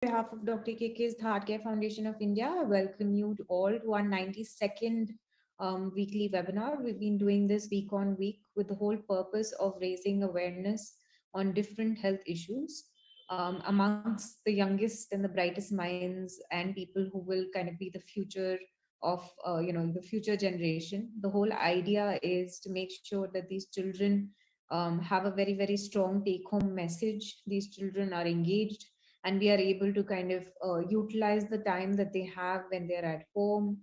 On behalf of Dr. KK's Heart Care Foundation of India, I welcome you to all to our 92nd weekly webinar. We've been doing this week on week with the whole purpose of raising awareness on different health issues amongst the youngest and the brightest minds and people who will kind of be the future of the future generation. The whole idea is to make sure that these children have a very very strong take home message. These children are engaged and we are able to kind of utilize the time that they have when they're at home,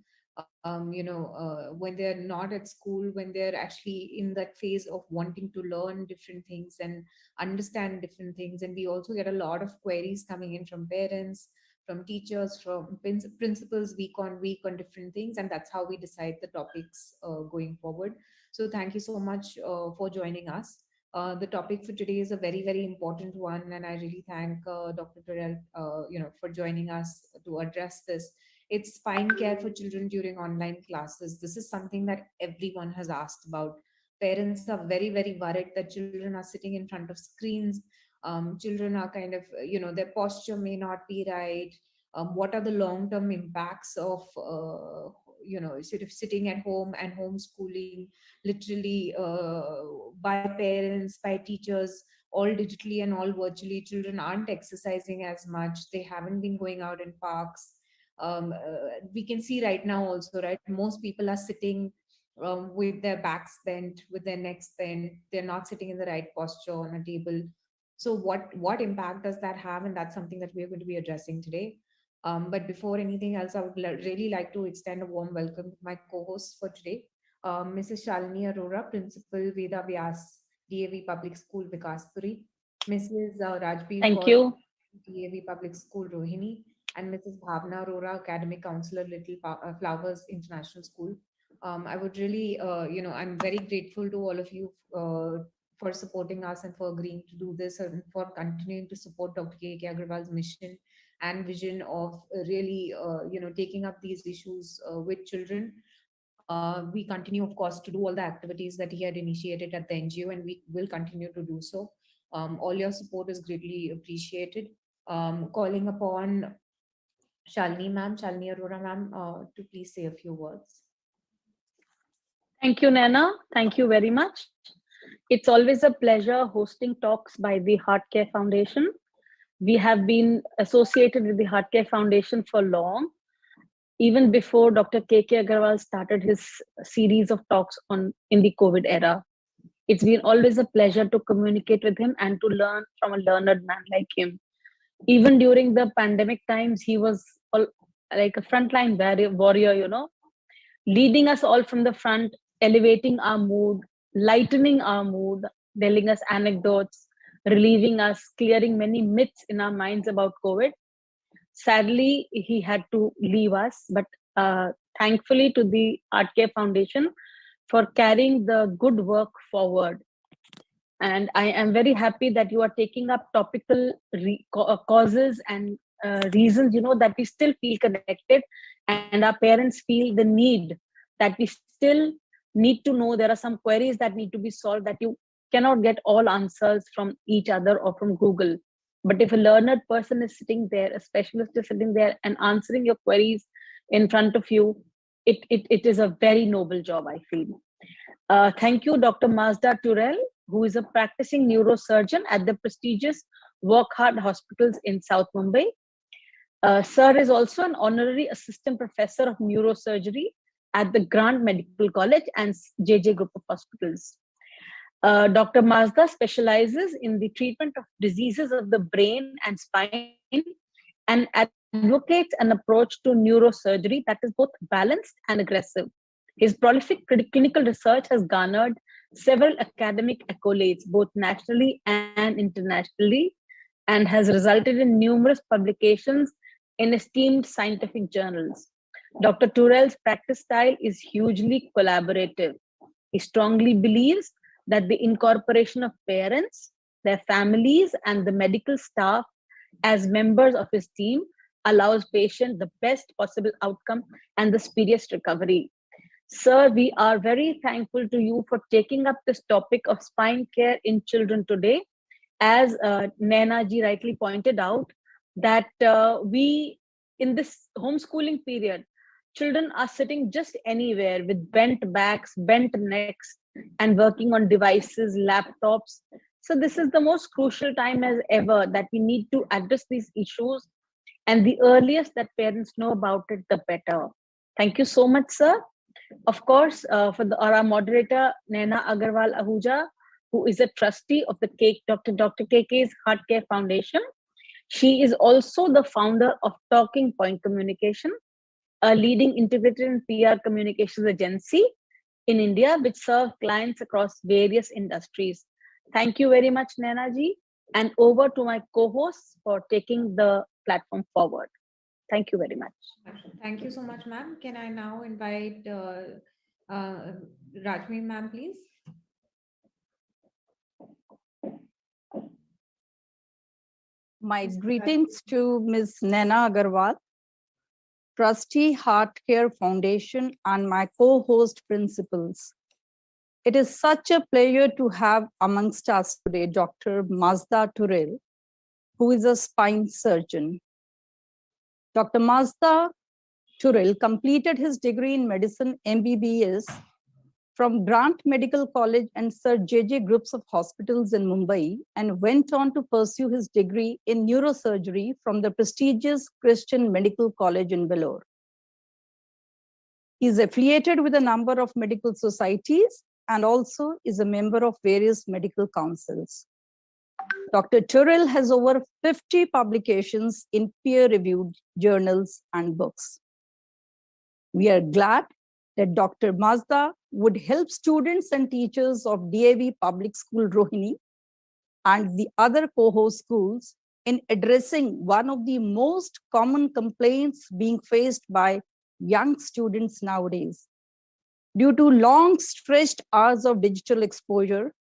when they're not at school, when they're actually in that phase of wanting to learn different things and understand different things. And we also get a lot of queries coming in from parents, from teachers, from principals week on different things, and that's how we decide the topics going forward. So thank you so much for joining us. The topic for today is a very, very important one, and I really thank Dr. Turrell, for joining us to address this. It's spine care for children during online classes. This is something that everyone has asked about. Parents are very, very worried that children are sitting in front of screens. Children are kind of, their posture may not be right. What are the long-term impacts of, sort of sitting at home and homeschooling, literally by parents, by teachers, all digitally and all virtually. Children aren't exercising as much. They haven't been going out in parks. We can see right now also, right? Most people are sitting with their backs bent, with their necks bent. They're not sitting in the right posture on a table. So what impact does that have? And that's something that we're going to be addressing today. But before anything else, I would really like to extend a warm welcome to my co-hosts for today, Mrs. Shalini Arora, Principal Veda Vyas, DAV Public School, Vikaspuri, Mrs. Rajbir Thank Kaur, you. DAV Public School, Rohini, and Mrs. Bhavna Arora, Academic Counselor, Little Flowers International School. I would really, I'm very grateful to all of you for supporting us and for agreeing to do this and for continuing to support Dr. K. K. Agarwal's mission and vision of really, taking up these issues with children. We continue, of course, to do all the activities that he had initiated at the NGO, and we will continue to do so. All your support is greatly appreciated. Calling upon Shalini Arora ma'am, to please say a few words. Thank you, Nana. Thank you very much. It's always a pleasure hosting talks by the Heart Care Foundation. We have been associated with the Heart Care Foundation for long, even before Dr. K.K. Agarwal started his series of talks on in the COVID era. It's been always a pleasure to communicate with him and to learn from a learned man like him. Even during the pandemic times, he was like a frontline warrior, leading us all from the front, elevating our mood, lightening our mood, telling us anecdotes, relieving us, clearing many myths in our minds about COVID. Sadly, he had to leave us, but thankfully to the Art Care Foundation for carrying the good work forward. And I am very happy that you are taking up topical causes and reasons, that we still feel connected and our parents feel the need that we still need to know. There are some queries that need to be solved that you cannot get all answers from each other or from Google. But if a learned person is sitting there, a specialist is sitting there and answering your queries in front of you, it is a very noble job, I feel. Thank you, Dr. Mazda Turrell, who is a practicing neurosurgeon at the prestigious Wockhardt Hospitals in South Mumbai. Sir is also an honorary assistant professor of neurosurgery at the Grant Medical College and JJ Group of Hospitals. Dr. Mazda specializes in the treatment of diseases of the brain and spine and advocates an approach to neurosurgery that is both balanced and aggressive. His prolific clinical research has garnered several academic accolades, both nationally and internationally, and has resulted in numerous publications in esteemed scientific journals. Dr. Turrell's practice style is hugely collaborative. He strongly believes that the incorporation of parents, their families, and the medical staff as members of his team allows patients the best possible outcome and the speediest recovery. Sir, we are very thankful to you for taking up this topic of spine care in children today. As Naina ji rightly pointed out, that we, in this homeschooling period, children are sitting just anywhere with bent backs, bent necks, and working on devices, laptops. So this is the most crucial time as ever that we need to address these issues, and the earliest that parents know about it, the better. Thank you so much, sir. Of course, for our moderator, Naina Agarwal Ahuja, who is a trustee of the Dr. KK's Heart Care Foundation. She is also the founder of Talking Point Communication, a leading integrated and PR communications agency in India, which serves clients across various industries. Thank you very much, Naina ji. And over to my co-hosts for taking the platform forward. Thank you very much. Thank you so much, ma'am. Can I now invite uh, Rajmi, ma'am, please? My greetings to Ms. Naina Agarwal, Trustee Heart Care Foundation, and my co-host principals. It is such a pleasure to have amongst us today Dr. Mazda Turel, who is a spine surgeon. Dr. Mazda Turel completed his degree in medicine MBBS from Grant Medical College and Sir J.J. Groups of Hospitals in Mumbai, and went on to pursue his degree in neurosurgery from the prestigious Christian Medical College in Vellore. He is affiliated with a number of medical societies and also is a member of various medical councils. Dr. Turel has over 50 publications in peer-reviewed journals and books. We are glad that Dr. Mazda would help students and teachers of DAV Public School Rohini and the other co-host schools in addressing one of the most common complaints being faced by young students nowadays. Due to long stretched hours of digital exposure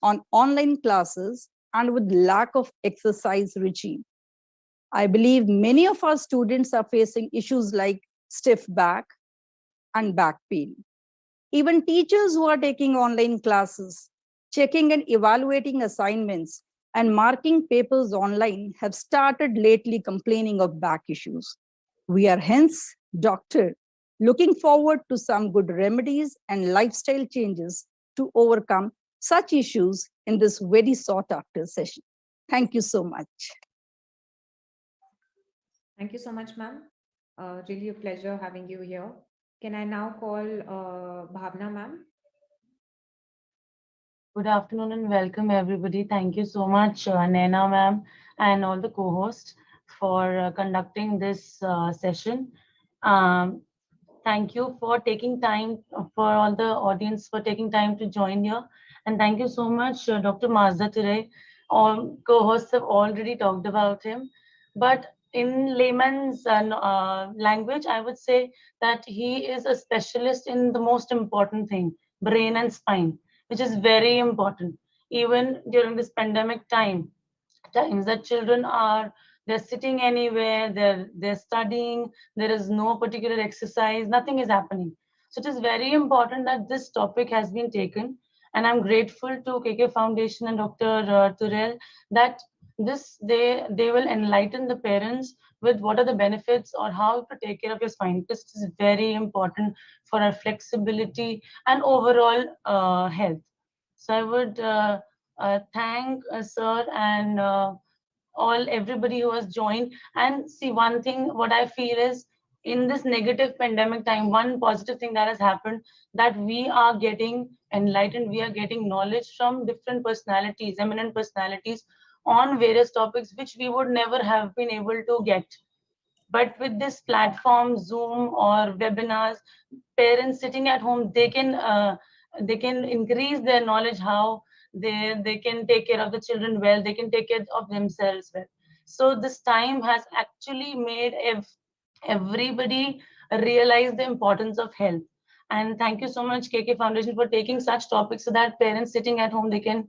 on online classes and with lack of exercise regime, I believe many of our students are facing issues like stiff back and back pain. Even teachers who are taking online classes, checking and evaluating assignments, and marking papers online have started lately complaining of back issues. We are hence, doctor, looking forward to some good remedies and lifestyle changes to overcome such issues in this very sought after session. Thank you so much. Thank you so much, ma'am. Really a pleasure having you here. Can I now call Bhavna, ma'am? Good afternoon and welcome everybody. Thank you so much, Naina ma'am, and all the co-hosts for conducting this session. Um, Thank you for taking time, for all the audience for taking time to join here. And thank you so much, Dr. Mazda today. All co-hosts have already talked about him. But in layman's language, I would say that he is a specialist in the most important thing, brain and spine, which is very important. Even during this pandemic times that children are, they're sitting anywhere, they're studying, there is no particular exercise, nothing is happening. So it is very important that this topic has been taken, and I'm grateful to KK Foundation and Dr. Turel that they will enlighten the parents with what are the benefits or how to take care of your spine. This is very important for our flexibility and overall health. So I would thank sir and all everybody who has joined. And see, one thing what I feel is, in this negative pandemic time, one positive thing that has happened, that we are getting enlightened, we are getting knowledge from different personalities, eminent personalities, on various topics which we would never have been able to get. But with this platform, Zoom or webinars, parents sitting at home, they can increase their knowledge how they can take care of the children well, they can take care of themselves well. So this time has actually made everybody realize the importance of health. And thank you so much, KK Foundation, for taking such topics so that parents sitting at home, they can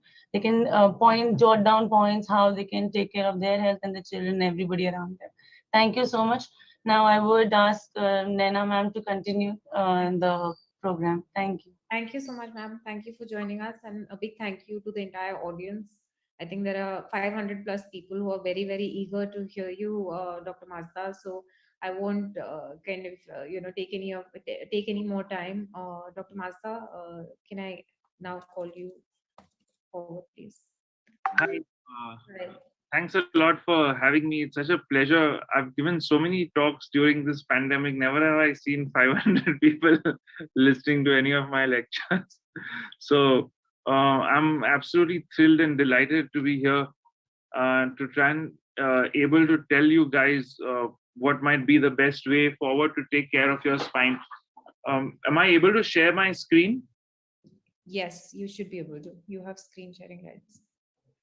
jot down points how they can take care of their health and the children, everybody around them. Thank you so much. Now I would ask Naina ma'am to continue the program. Thank you. Thank you so much, ma'am. Thank you for joining us, and a big thank you to the entire audience I think there are 500 plus people who are very, very eager to hear you, Dr. Mazda. So I won't kind of, take any more time. Dr. Mazda, can I now call you forward, please? Hi. Right. Thanks a lot for having me. It's such a pleasure. I've given so many talks during this pandemic. Never have I seen 500 people listening to any of my lectures. So I'm absolutely thrilled and delighted to be here to try and able to tell you guys what might be the best way forward to take care of your spine. Am I able to share my screen? Yes, you should be able to. You have screen sharing rights.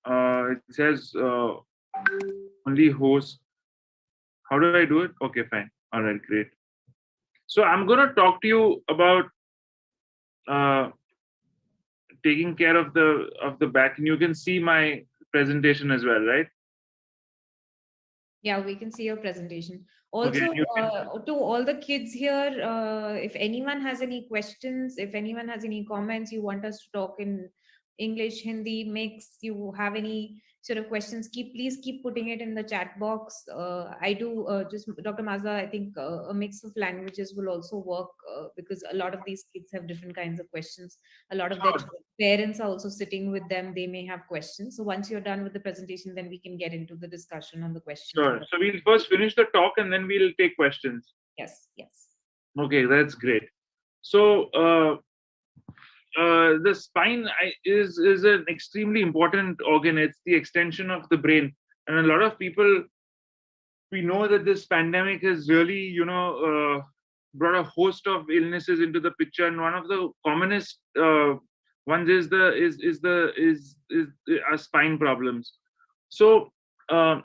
It says only host. How do I do it? Okay, fine. All right, great. So I'm going to talk to you about uh, taking care of the back, and you can see my presentation as well, right? Yeah, we can see your presentation. Okay. Also, You can, to all the kids here, if anyone has any questions, if anyone has any comments, you want us to talk in English, Hindi mix, you have any sort of questions, please keep putting it in the chat box. I do just Dr. Mazda, I think a mix of languages will also work because a lot of these kids have different kinds of questions. A lot of their sure, parents are also sitting with them. They may have questions. So once you're done with the presentation, then we can get into the discussion on the questions. sure. So we'll first finish the talk and then we'll take questions. Yes, yes. Okay, that's great. So the spine is an extremely important organ. It's the extension of the brain, and a lot of people, we know that this pandemic has really, brought a host of illnesses into the picture, and one of the commonest ones are spine problems. So, for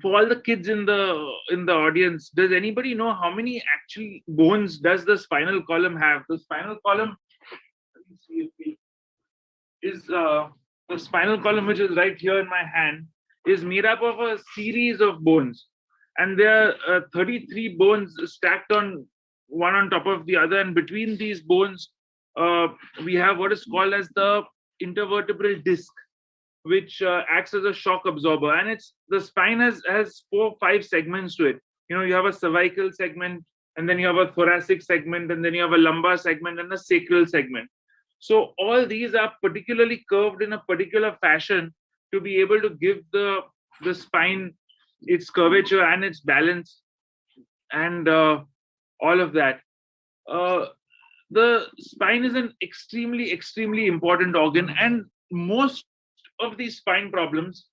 all the kids in the audience, does anybody know how many actual bones does the spinal column have? The spinal column, let me see if we, is the spinal column, which is right here in my hand, is made up of a series of bones, and there are 33 bones stacked on one on top of the other, and between these bones uh, we have what is called as the intervertebral disc, which acts as a shock absorber, and it's the spine has 4-5 segments to it. You have a cervical segment, and then you have a thoracic segment, and then you have a lumbar segment and a sacral segment. So all these are particularly curved in a particular fashion to be able to give the spine its curvature and its balance, and all of that. Uh, the spine is an extremely important organ, and most of these spine problems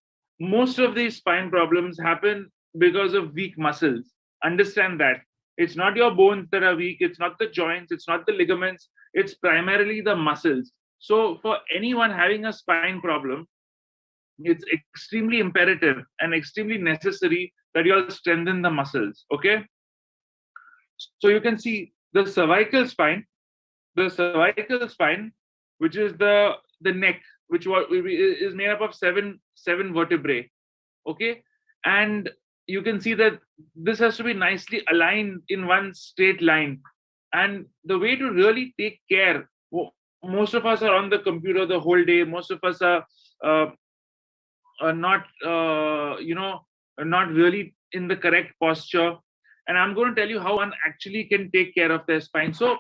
happen because of weak muscles. Understand that. It's not your bones that are weak, it's not the joints, it's not the ligaments, it's primarily the muscles. So for anyone having a spine problem, it's extremely imperative and extremely necessary that you all strengthen the muscles. Okay, so you can see the cervical spine, which is the neck, which is made up of seven vertebrae. Okay, and you can see that this has to be nicely aligned in one straight line. And the way to really take care, most of us are on the computer the whole day. Most of us uh, are not not really in the correct posture, and I'm going to tell you how one actually can take care of their spine. So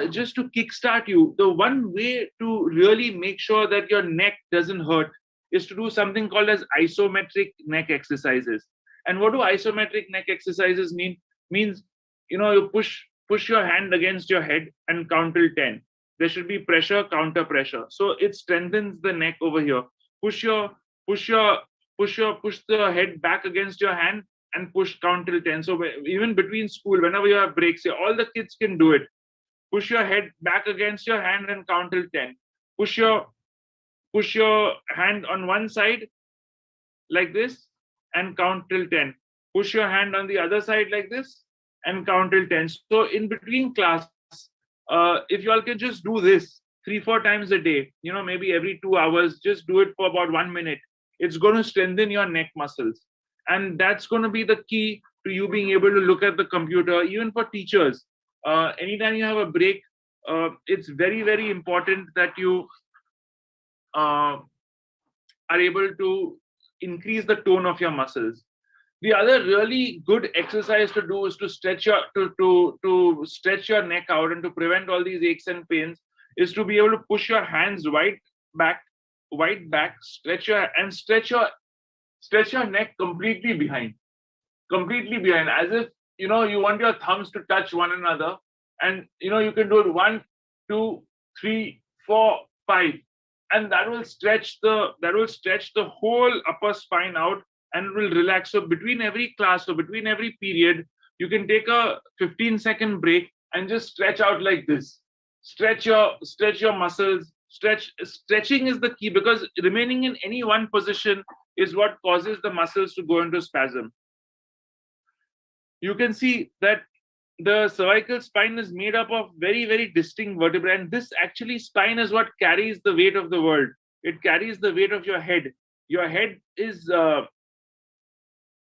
just to kickstart you, the one way to really make sure that your neck doesn't hurt is to do something called as isometric neck exercises. And what do isometric neck exercises mean? Means, you push your hand against your head and count till 10. There should be pressure, counter pressure, so it strengthens the neck over here. Push your push your push your push the head back against your hand and push, count till 10. So even between school, whenever you have breaks, all the kids can do it. Push your head back against your hand and count till 10. Push your hand on one side like this and count till 10. Push your hand on the other side like this and count till 10. So in between class, if you all can just do this 3-4 times a day, maybe every 2 hours, just do it for about 1 minute. It's going to strengthen your neck muscles, and that's going to be the key to you being able to look at the computer. Even for teachers, anytime you have a break, it's very important that you are able to increase the tone of your muscles. The other really good exercise to do is to stretch your to stretch your neck out, and to prevent all these aches and pains is to be able to push your hands wide back, stretch your neck completely behind, as if you want your thumbs to touch one another, and you can do it 1, 2, 3, 4, 5, and that will stretch the whole upper spine out, and it will relax. So between every class, or between every period, you can take a 15-second break and just stretch out like this. Stretch your muscles. Stretching is the key, because remaining in any one position is what causes the muscles to go into spasm. You can see that the cervical spine is made up of very, very distinct vertebrae, and this actually spine is what carries the weight of the world. It carries the weight of your head. Your head is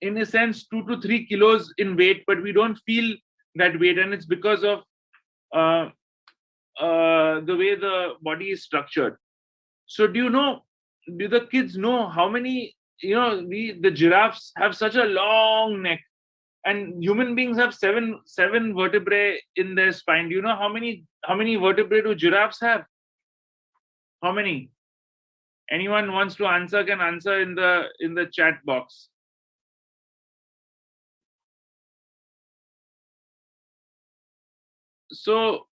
in a sense 2 to 3 kilos in weight, but we don't feel that weight, and it's because of the way the body is structured. So do the kids know how many, the giraffes have such a long neck, and human beings have seven vertebrae in their spine. Do you know how many vertebrae do giraffes have? How many? Anyone wants to answer can answer in the chat box. So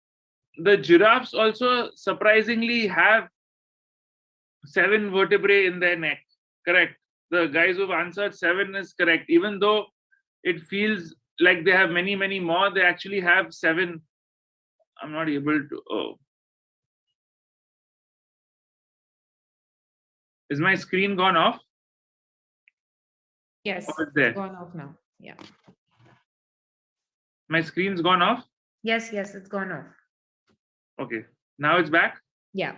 the giraffes also surprisingly have 7 vertebrae in their neck. Correct. The guys who've answered 7 is correct. Even though it feels like they have many, many more, they actually have 7. I'm not able to. Oh. Is my screen gone off? Yes, Or is there? it's gone off now. Yeah. My screen's gone off? Yes, it's gone off. Okay. Now it's back? Yeah.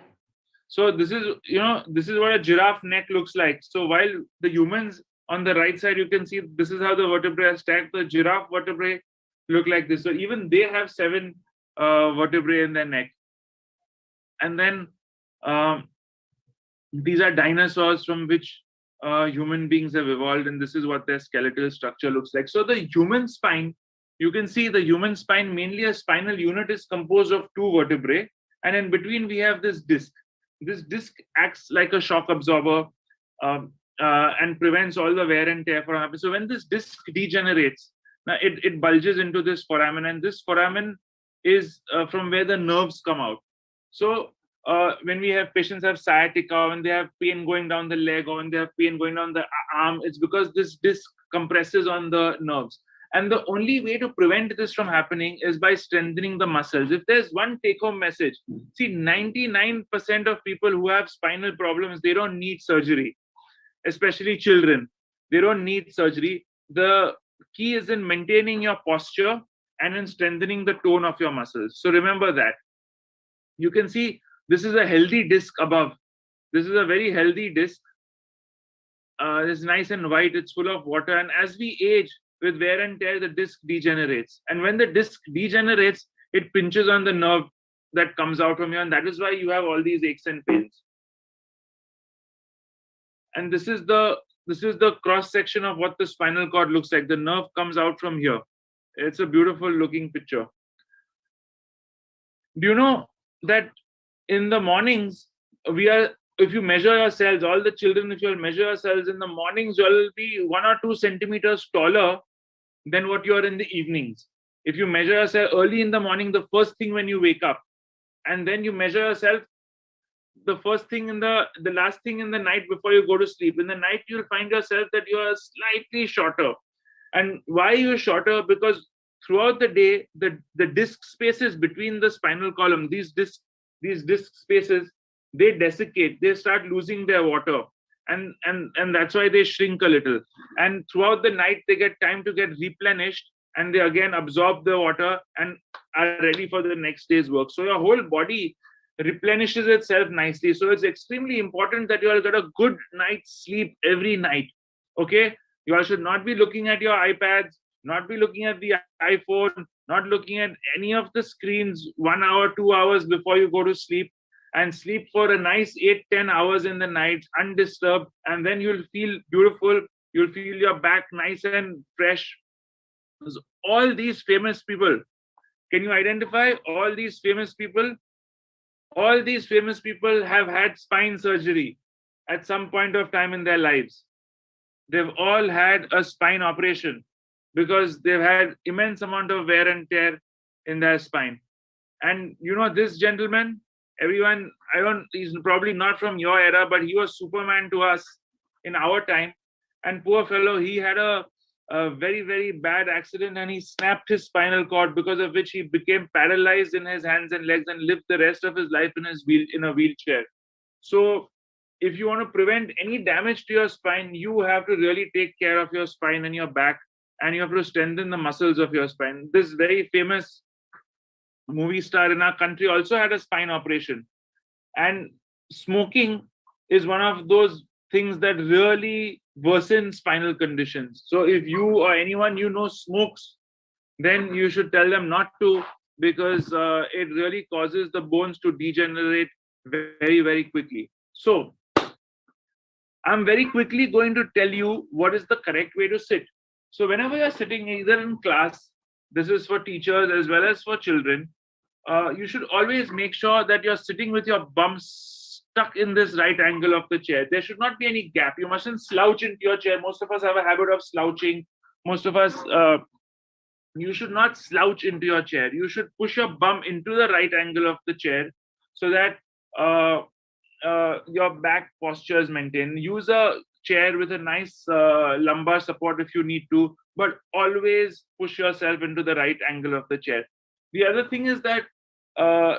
So this is what a giraffe neck looks like. So while the humans on the right side, you can see this is how the vertebrae are stacked. The giraffe vertebrae look like this. So even they have 7 vertebrae in their neck. And then these are dinosaurs from which human beings have evolved, and this is what their skeletal structure looks like. So the human spine, you can see the human spine, mainly a spinal unit, is composed of 2 vertebrae, and in between we have this disc. This disc acts like a shock absorber and prevents all the wear and tear from happening. So when this disc degenerates, now it bulges into this foramen, and this foramen is from where the nerves come out. So when we have patients have sciatica, when they have pain going down the leg, or when they have pain going down the arm, it's because this disc compresses on the nerves. And the only way to prevent this from happening is by strengthening the muscles. If there's one take-home message, see, 99% of people who have spinal problems, they don't need surgery, especially children. They don't need surgery. The key is in maintaining your posture and in strengthening the tone of your muscles. So remember that. You can see this is a healthy disc above. This is a very healthy disc. It's nice and white. It's full of water. And as we age, with wear and tear, the disc degenerates. And when the disc degenerates, it pinches on the nerve that comes out from here. And that is why you have all these aches and pains. And this is the cross section of what the spinal cord looks like. The nerve comes out from here. It's a beautiful looking picture. Do you know that in the mornings, if you measure yourselves, all the children, if you'll measure yourselves in the mornings, you'll be 1 or 2 centimeters taller than what you are in the evenings. If you measure yourself early in the morning, the first thing when you wake up, and then you measure yourself the first thing the last thing in the night before you go to sleep. In the night, you'll find yourself that you are slightly shorter. And why you're shorter? Because throughout the day, the disc spaces between the spinal column, these disc spaces, they desiccate, they start losing their water, and that's why they shrink a little. And throughout the night, they get time to get replenished, and they again absorb the water and are ready for the next day's work. So your whole body replenishes itself nicely. So it's extremely important that you all get a good night's sleep every night. Okay, you all should not be looking at your iPads, not be looking at the iPhone, not looking at any of the screens 1 hour, 2 hours before you go to sleep. and sleep for a nice 8-10 hours in the night undisturbed, and then you'll feel beautiful. You'll feel your back nice and fresh. All these famous people, can you identify all these famous people? All these famous people have had spine surgery at some point of time in their lives. They've all had a spine operation because they've had immense amount of wear and tear in their spine. And you know, this gentleman, everyone, he's probably not from your era, but he was Superman to us in our time. And poor fellow, he had a very, very bad accident and he snapped his spinal cord, because of which he became paralyzed in his hands and legs and lived the rest of his life in a wheelchair. So if you want to prevent any damage to your spine, you have to really take care of your spine and your back, and you have to strengthen the muscles of your spine. This very famous movie star in our country also had a spine operation. And smoking is one of those things that really worsen spinal conditions. So if you or anyone you know smokes, then you should tell them not to, because it really causes the bones to degenerate very, very quickly. So I'm very quickly going to tell you what is the correct way to sit. So whenever you're sitting either in class, this is for teachers as well as for children, you should always make sure that you're sitting with your bum stuck in this right angle of the chair. There should not be any gap. You mustn't slouch into your chair. Most of us have a habit of slouching. Most of us, you should not slouch into your chair. You should push your bum into the right angle of the chair so that your back posture is maintained. Use a chair with a nice lumbar support if you need to, but always push yourself into the right angle of the chair. The other thing is that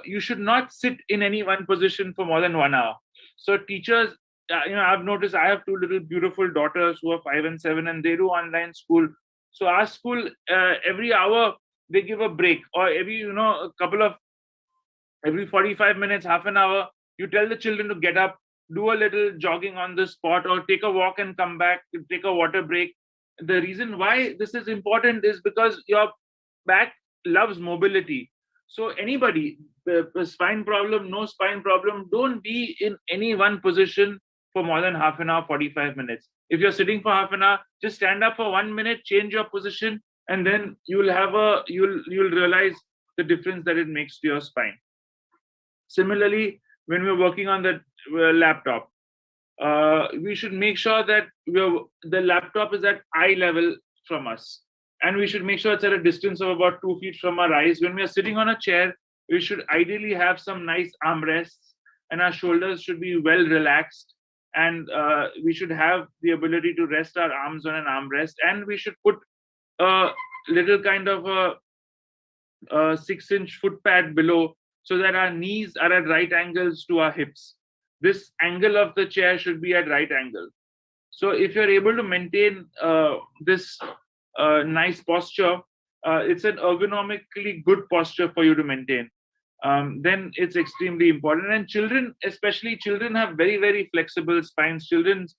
you should not sit in any one position for more than 1 hour. So teachers, I've noticed, I have two little beautiful daughters who are 5 and 7, and they do online school. So our school, every hour they give a break, or every 45 minutes, half an hour, you tell the children to get up, do a little jogging on the spot, or take a walk and come back, take a water break. The reason why this is important is because your back loves mobility. So anybody, the spine problem, no spine problem, don't be in any one position for more than half an hour, 45 minutes. If you're sitting for half an hour, just stand up for 1 minute, change your position, and then you'll realize the difference that it makes to your spine. Similarly, when we're working on the laptop, we should make sure that the laptop is at eye level from us. And we should make sure it's at a distance of about 2 feet from our eyes. When we are sitting on a chair, we should ideally have some nice armrests, and our shoulders should be well relaxed. And we should have the ability to rest our arms on an armrest. And we should put a little kind of a 6-inch foot pad below, so that our knees are at right angles to our hips. This angle of the chair should be at right angle. So if you're able to maintain this nice posture, it's an ergonomically good posture for you to maintain. Then it's extremely important. And children, especially children, have very, very flexible spines. Children's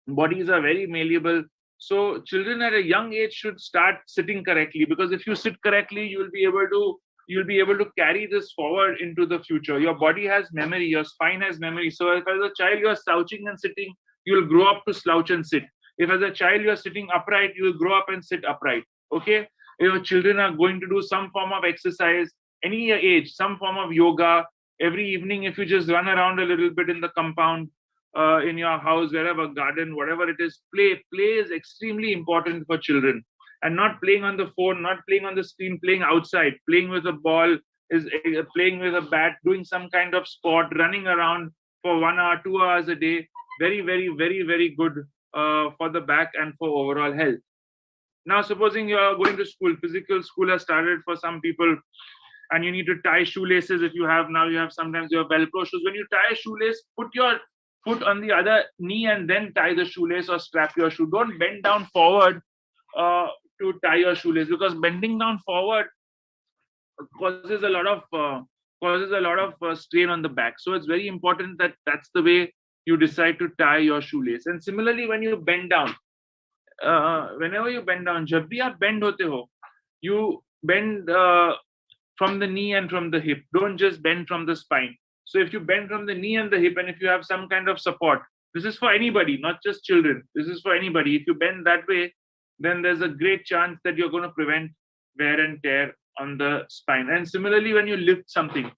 bodies are very malleable. So children at a young age should start sitting correctly, because if you sit correctly, you'll be able to carry this forward into the future. Your body has memory, your spine has memory. So if as a child you're slouching and sitting, you'll grow up to slouch and sit. If as a child you're sitting upright, you'll grow up and sit upright. Okay? Your children are going to do some form of exercise, any age, some form of yoga. Every evening, if you just run around a little bit in the compound, in your house, wherever, garden, whatever it is, play is extremely important for children. And not playing on the phone, not playing on the screen, playing outside, playing with a ball, playing with a bat, doing some kind of sport, running around for 1 hour, 2 hours a day. Very, very, very, very good for the back and for overall health. Now, supposing you're going to school, physical school has started for some people, and you need to tie shoelaces. If you have sometimes your Velcro shoes. When you tie a shoelace, put your foot on the other knee and then tie the shoelace or strap your shoe. Don't bend down forward to tie your shoelace, because bending down forward causes a lot of strain on the back. So it's very important that that's the way you decide to tie your shoelace. And similarly, when you bend down, whenever you bend down, jab bhi aap bend hote ho, you bend from the knee and from the hip. Don't just bend from the spine. So if you bend from the knee and the hip, and if you have some kind of support, this is for anybody, not just children. This is for anybody. If you bend that way, then there's a great chance that you're going to prevent wear and tear on the spine. And similarly, when you lift something,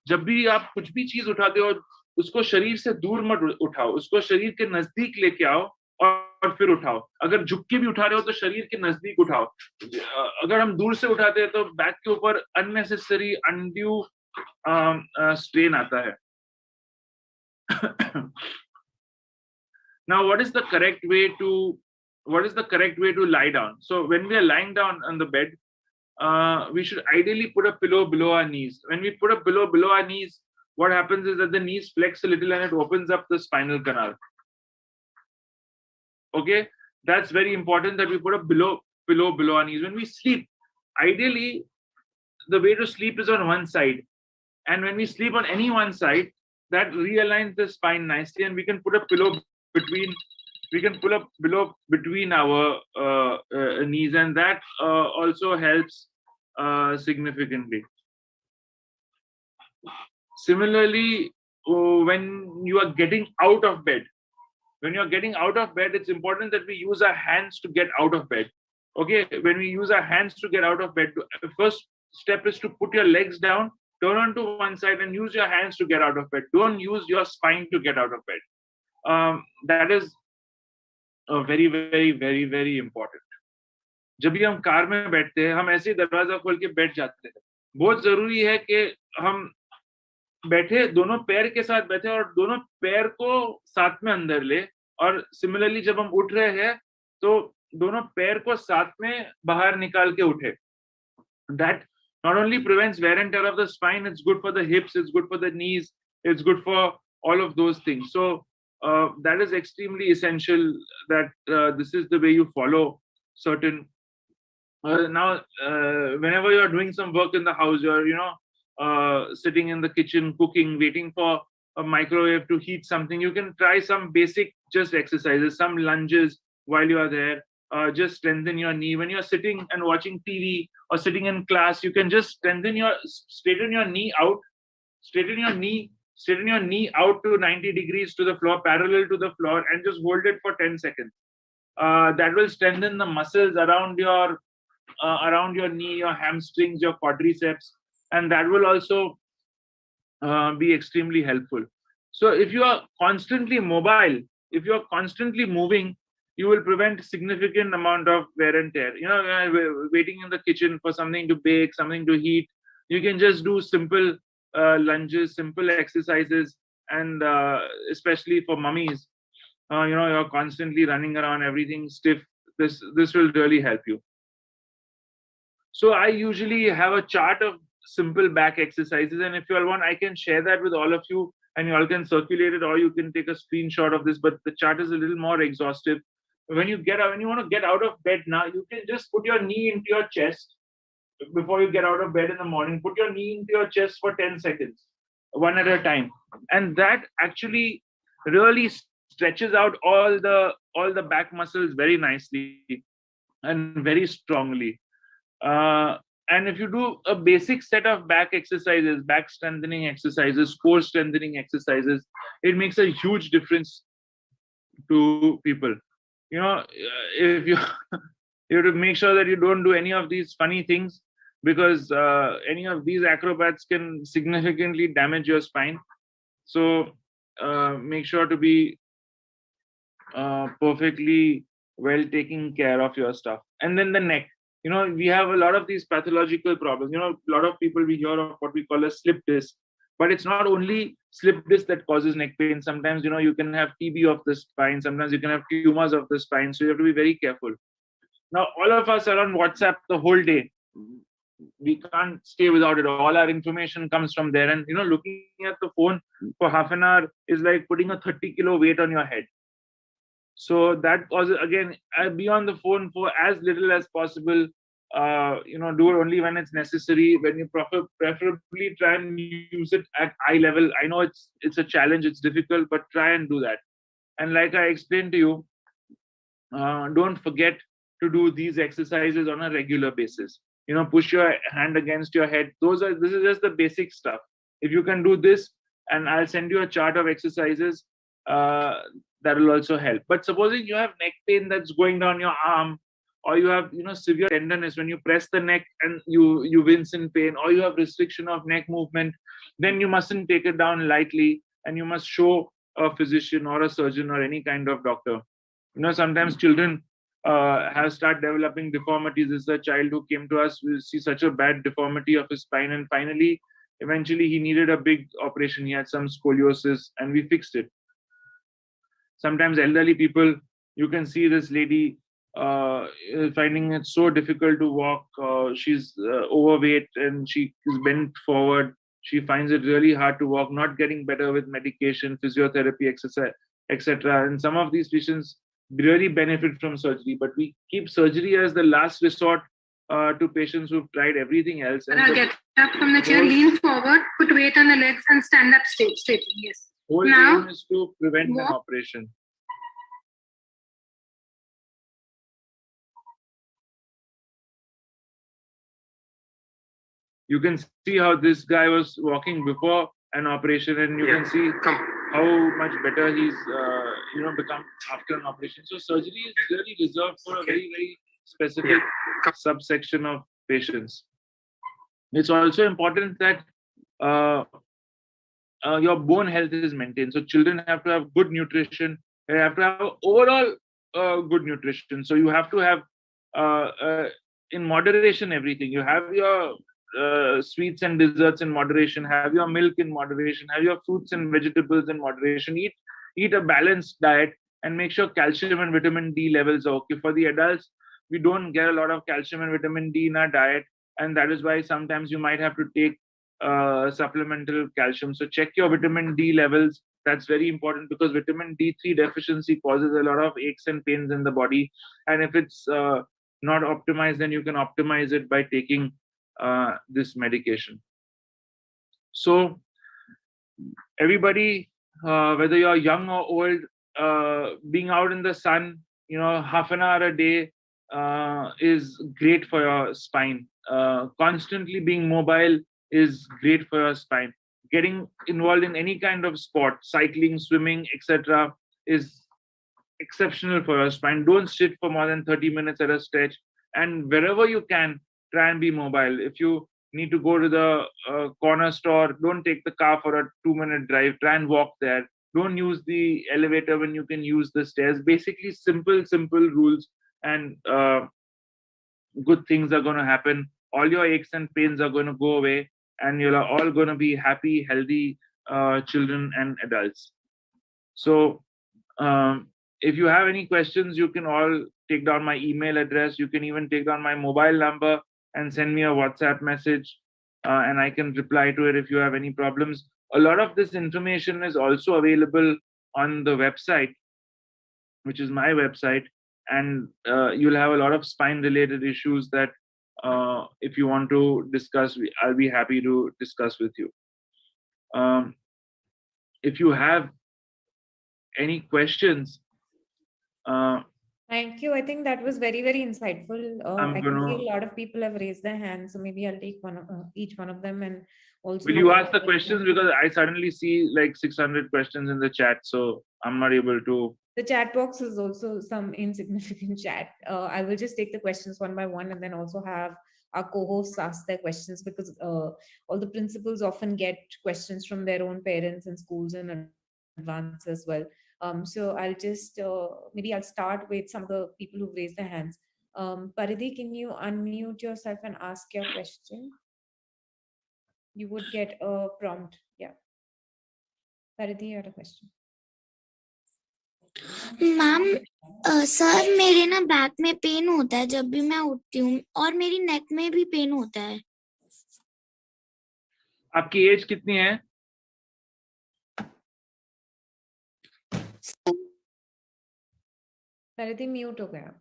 जब भी आप कुछ भी चीज उठाते हो, उसको शरीर से दूर मत उठाओ, उसको शरीर के नजदीक लेके आओ और फिर उठाओ. अगर झुक के भी उठा रहे हो तो शरीर के नजदीक उठाओ. अगर हम दूर से उठाते हैं तो बैक के ऊपर अननेसेसरी अनड्यू स्ट्रेन आता है. Now, what is the correct way to lie down? So when we are lying down on the bed, we should ideally put a pillow below our knees. When we put a pillow below our knees, what happens is that the knees flex a little and it opens up the spinal canal. Okay, that's very important that we put a pillow below our knees. When we sleep, ideally, the way to sleep is on one side. And when we sleep on any one side, that realigns the spine nicely, and we can put a pillow between. We can pull up below between our knees, and that also helps significantly. Similarly, when you are getting out of bed, it's important that we use our hands to get out of bed. Okay, when we use our hands to get out of bed, the first step is to put your legs down, turn onto one side, and use your hands to get out of bed. Don't use your spine to get out of bed. That is very, very, very, very important. जब भी हम car में बैठते हैं, हम ऐसे ही दरवाजा खोल के बैठ जाते हैं. बहुत जरूरी है कि हम बैठे, दोनों पैर के साथ बैठे और दोनों पैर को साथ में अंदर ले. और सिमिलरली जब हम उठ रहे हैं तो दोनों पैर को साथ में बाहर निकाल के उठे. That not only prevents wear and tear of the spine, it's good for the hips, it's good for the knees, it's good for all of those things. So that is extremely essential that this is the way you follow certain. Now, whenever you are doing some work in the house, you're sitting in the kitchen, cooking, waiting for a microwave to heat something, you can try some basic just exercises, some lunges while you are there. Just strengthen your knee. When you're sitting and watching TV or sitting in class, you can just straighten your knee out, straighten your knee out to 90 degrees to the floor, parallel to the floor, and just hold it for 10 seconds. That will strengthen the muscles around your knee, your hamstrings, your quadriceps, and that will also be extremely helpful. So if you are constantly mobile, if you are constantly moving, you will prevent significant amount of wear and tear. Waiting in the kitchen for something to bake, something to heat, you can just do simple lunges, simple exercises, and especially for mummies, you're constantly running around, everything stiff. This will really help you. So I usually have a chart of simple back exercises, and if you all want, I can share that with all of you, and you all can circulate it, or you can take a screenshot of this. But the chart is a little more exhaustive. When you want to get out of bed now, you can just put your knee into your chest before you get out of bed in the morning. Put your knee into your chest for 10 seconds, one at a time, and that actually really stretches out all the back muscles very nicely and very strongly. And if you do a basic set of back exercises, back strengthening exercises, core strengthening exercises, it makes a huge difference to people. If you you have to make sure that you don't do any of these funny things, because any of these acrobats can significantly damage your spine. So make sure to be perfectly well taking care of your stuff. And then the neck. We have a lot of these pathological problems. A lot of people, we hear of what we call a slip disc, but it's not only slip disc that causes neck pain. Sometimes, you can have TB of the spine. Sometimes you can have tumors of the spine. So you have to be very careful. Now, all of us are on WhatsApp the whole day. We can't stay without it. All our information comes from there. And, looking at the phone for half an hour is like putting a 30-kilo weight on your head. So that causes, again, be on the phone for as little as possible. Do it only when it's necessary. When you preferably try and use it at eye level. I know it's a challenge, it's difficult, but try and do that. And like I explained to you, don't forget to do these exercises on a regular basis. push your hand against your head. This is just the basic stuff. If you can do this, and I'll send you a chart of exercises, that will also help. But supposing you have neck pain that's going down your arm, or you have severe tenderness when you press the neck and you wince in pain, or you have restriction of neck movement, then you mustn't take it down lightly, and you must show a physician or a surgeon or any kind of doctor. Sometimes children have start developing deformities. This is a child who came to us. We see such a bad deformity of his spine, and eventually he needed a big operation. He had some scoliosis, and we fixed it. Sometimes elderly people, you can see this lady finding it so difficult to walk. She's overweight and she is bent forward. She finds it really hard to walk, not getting better with medication, physiotherapy, exercise, etc. And some of these patients really benefit from surgery, but we keep surgery as the last resort to patients who've tried everything else. And get up from the chair, lean forward, put weight on the legs, and stand up straight. Yes. Whole aim is to prevent an operation. You can see how this guy was walking before an operation, and you can see how much better he's become after an operation. So surgery is really reserved for a very, very specific subsection of patients. It's also important that your bone health is maintained. So children have to have good nutrition. They have to have overall good nutrition. So you have to have in moderation everything. You have your sweets and desserts in moderation, have your milk in moderation, have your fruits and vegetables in moderation, eat a balanced diet, and make sure calcium and vitamin D levels are okay. For the adults, we don't get a lot of calcium and vitamin D in our diet, and that is why sometimes you might have to take supplemental calcium. So check your vitamin D levels. That's very important, because vitamin D3 deficiency causes a lot of aches and pains in the body, and if it's not optimized, then you can optimize it by taking this medication. So everybody, whether you're young or old, being out in the sun, half an hour a day is great for your spine. Constantly being mobile is great for your spine. Getting involved in any kind of sport, cycling, swimming, etc., is exceptional for your spine. Don't sit for more than 30 minutes at a stretch, and wherever you can, try and be mobile. If you need to go to the corner store, don't take the car for a 2-minute drive. Try and walk there. Don't use the elevator when you can use the stairs. Basically, simple rules, and good things are going to happen. All your aches and pains are going to go away, and you're all going to be happy, healthy children and adults. So if you have any questions, you can all take down my email address. You can even take down my mobile number and send me a WhatsApp message, and I can reply to it if you have any problems. A lot of this information is also available on the website, which is my website, and you'll have a lot of spine related issues that if you want to discuss, I'll be happy to discuss with you. If you have any questions, thank you. I think that was very, very insightful. I can see a lot of people have raised their hands, so maybe I'll take each one of them. And also, will you ask the questions, because I suddenly see like 600 questions in the chat, so I'm not able to. The chat box is also some insignificant chat. I will just take the questions one by one, and then also have our co-hosts ask their questions, because all the principals often get questions from their own parents and schools in advance as well. So I'll just maybe I'll start with some of the people who've raised their hands. Paridhi, can you unmute yourself and ask your question? You would get a prompt. Yeah. Paridhi, you had a question. Ma'am sir, मेरे ना back में pen होता है जब भी मैं उठती हूँ, और मेरी नेक में भी पेन होता है. आपकी एज कितनी है? पारिदी म्यूट हो गया.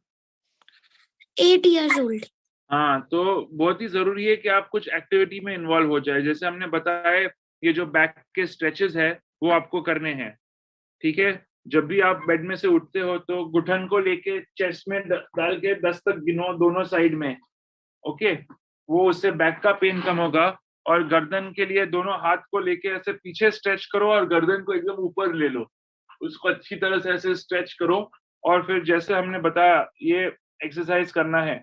8 years old. हाँ, तो बहुत ही जरूरी है कि आप कुछ एक्टिविटी में इन्वॉल्व हो जाए. जैसे हमने बताया, ये जो बैक के स्ट्रेचेस है वो आपको करने हैं. ठीक है, जब भी आप बेड में से उठते हो तो घुटन को लेके चेस्ट में डाल के 10 तक गिनो दोनों साइड में. ओके, वो उससे बैक का पेन कम होगा। और गर्दन के लिए दोनों हाथ को लेके ऐसे पीछे स्ट्रेच करो और गर्दन को एकदम ऊपर ले लो, उसको अच्छी तरह से ऐसे स्ट्रेच करो। और फिर जैसे हमने बताया ये एक्सरसाइज करना है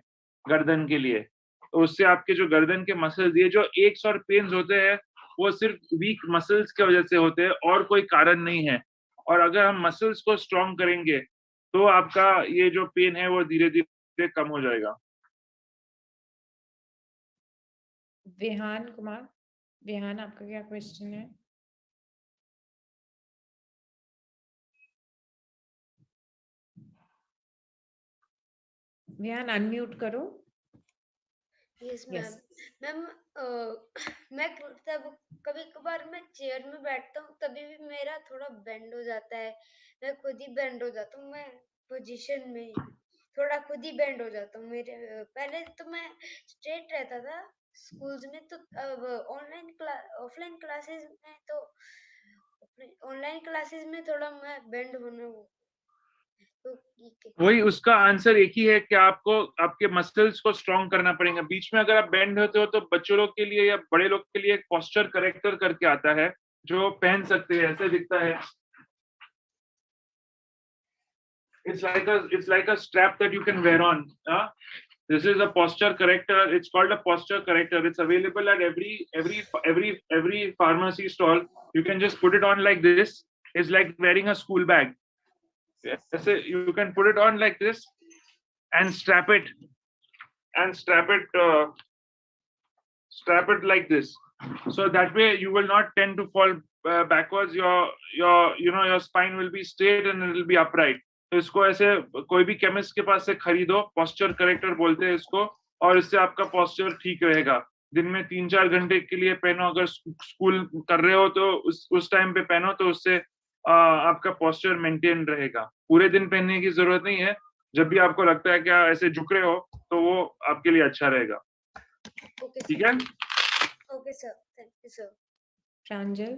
गर्दन के लिए, तो उससे आपके जो गर्दन के मसल्स, ये जो एक्स और पेन्स होते हैं वो सिर्फ वीक मसल्स की वजह से होते हैं और कोई कारण नहीं है। और अगर हम मसल्स को स्ट्रॉन्ग करेंगे तो आपका ये जो पेन है वो धीरे धीरे कम हो जाएगा। विहान कुमार, विहान आपका क्या क्वेश्चन है? विहान अनम्यूट करो। Yes ma'am. मैम मैं तब कभी कभार मैं चेयर में बैठता हूँ तभी भी मेरा थोड़ा बेंड हो जाता है, मैं खुद ही बेंड हो जाता हूँ, मैं पोजीशन में थोड़ा खुद ही बेंड हो जाता हूँ। मेरे पहले तो मैं स्ट्रेट रहता था स्कूल्स में, तो अब ऑफलाइन क्लासेस में तो ऑनलाइन क्लासेस में थोड़ा मैं बेंड होने तो वही उसका आंसर एक ही है कि आपको आपके मसल्स को स्ट्रॉन्ग करना पड़ेगा। बीच में अगर आप बेंड होते हो तो बच्चों लोग के लिए या बड़े लोग के लिए एक पोस्चर करेक्टर करके आता है जो पहन सकते हैं, ऐसे दिखता है। It's like a strap that you can wear on. This is a posture corrector. It's called a posture corrector. It's available at every pharmacy stall. You can just put it on like this. It's like wearing a school bag. You can put it on like this and strap it like this. So that way you will not tend to fall backwards. Your spine will be straight and it will be upright. तो इसको ऐसे कोई भी chemist के पास से खरीदो, posture character बोलते हैं इसको, और इससे आपका पोस्चर ठीक रहेगा। दिन में 3-4 घंटे के लिए पहनो, अगर स्कूल कर रहे हो तो उस टाइम पे पहनो, तो उससे आपका पोस्चर मेंटेन रहेगा। पूरे दिन पहनने की जरूरत नहीं है, जब भी आपको लगता है कि ऐसे झुक रहे हो तो वो आपके लिए अच्छा रहेगा। ठीक है? Okay sir, thank you sir. Pranjal?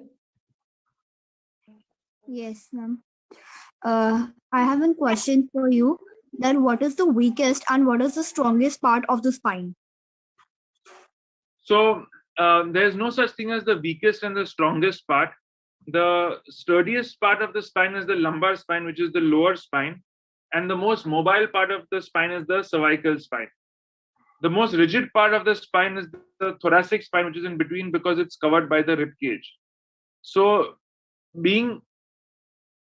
Yes, ma'am. I have a question for you. Then, what is the weakest and what is the strongest part of the spine? So there's no such thing as the weakest and the strongest part. The sturdiest part of the spine is the lumbar spine, which is the lower spine, and the most mobile part of the spine is the cervical spine. The most rigid part of the spine is the thoracic spine, which is in between because it's covered by the rib cage. So being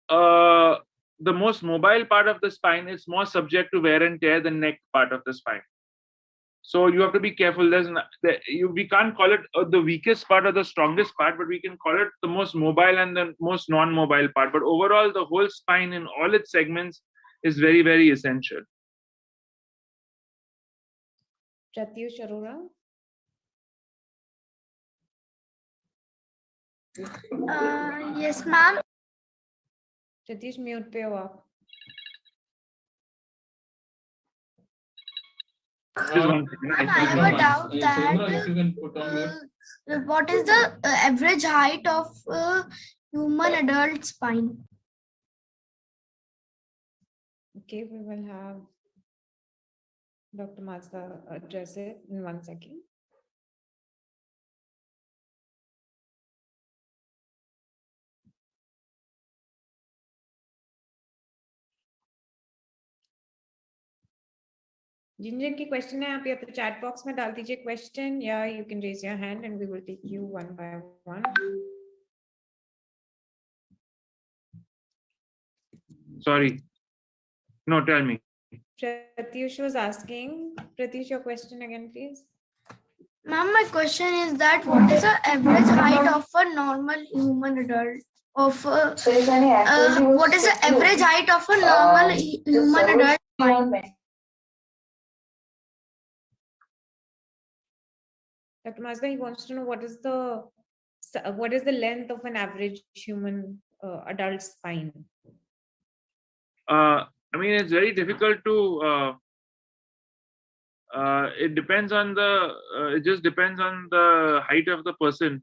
the most mobile part of the spine is more subject to wear and tear than neck part of the spine. So you have to be careful. We can't call it the weakest part or the strongest part, but we can call it the most mobile and the most non-mobile part. But overall, the whole spine in all its segments is very, very essential. Pratyush Arora? Yes, ma'am. Pratyush, mute पे हो आप। Ma'am, I have a doubt that what is the average height of human adult spine? Okay, we will have Dr. Mazda address it in 1 second. जिन जिन की question है आप या तो chat box में डाल दीजिए क्वेश्चन, या you can raise your hand and we will take you one by one. Sorry. No, tell me. Pratyush was asking. Pratyush, your question again, please. Ma'am, my question is that what is the average height of a normal human adult? What is the average height of a normal human adult spine? Dr. Mazda, he wants to know what is the length of an average human adult spine. I mean, it's very difficult to. It depends on the. It just depends on the height of the person,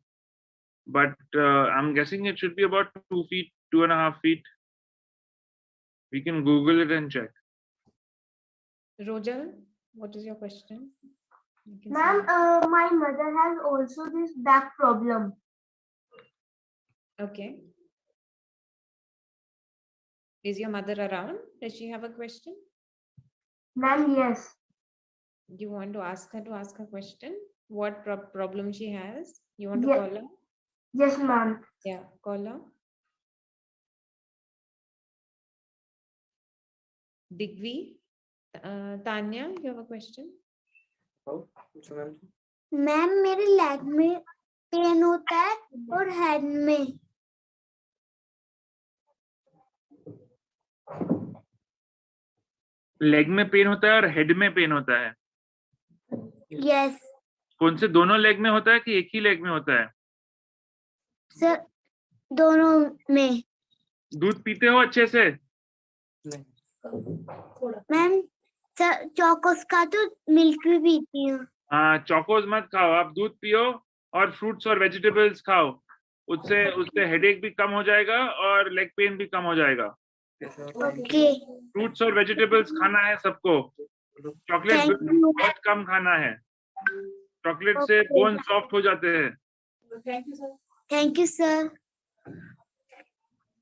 but I'm guessing it should be about 2 feet, 2.5 feet. We can Google it and check. Rojal, what is your question? Ma'am, my mother has also this back problem. okay. Is your mother around? Does she have a question? Ma'am, yes. You want to ask her question? What problem she has? You want to Ye- call her? Yes, ma'am. Yeah, call her. Digvi, Tanya, you have a question? Ma'am मेरे leg में pen होता है और head में. Leg में pen होता है और हेड में पेन होता है. यस कौन से, दोनों लेग में होता है कि एक ही लेग में होता है? सर, दोनों में. दूध पीते हो अच्छे से? मैम सर, चौकोस का तो मिल्क भी पीती हूँ. हाँ, चौकोज मत खाओ, आप दूध पियो और फ्रूट्स और वेजिटेबल्स खाओ. उससे उससे हेडेक भी कम हो जाएगा और लेग पेन भी कम हो जाएगा. ओके. फ्रूट्स और वेजिटेबल्स खाना है सबको. Chocolate thank you. बहुत कम खाना है. चॉकलेट से बोन सॉफ्ट हो जाते हैं. Thank you sir.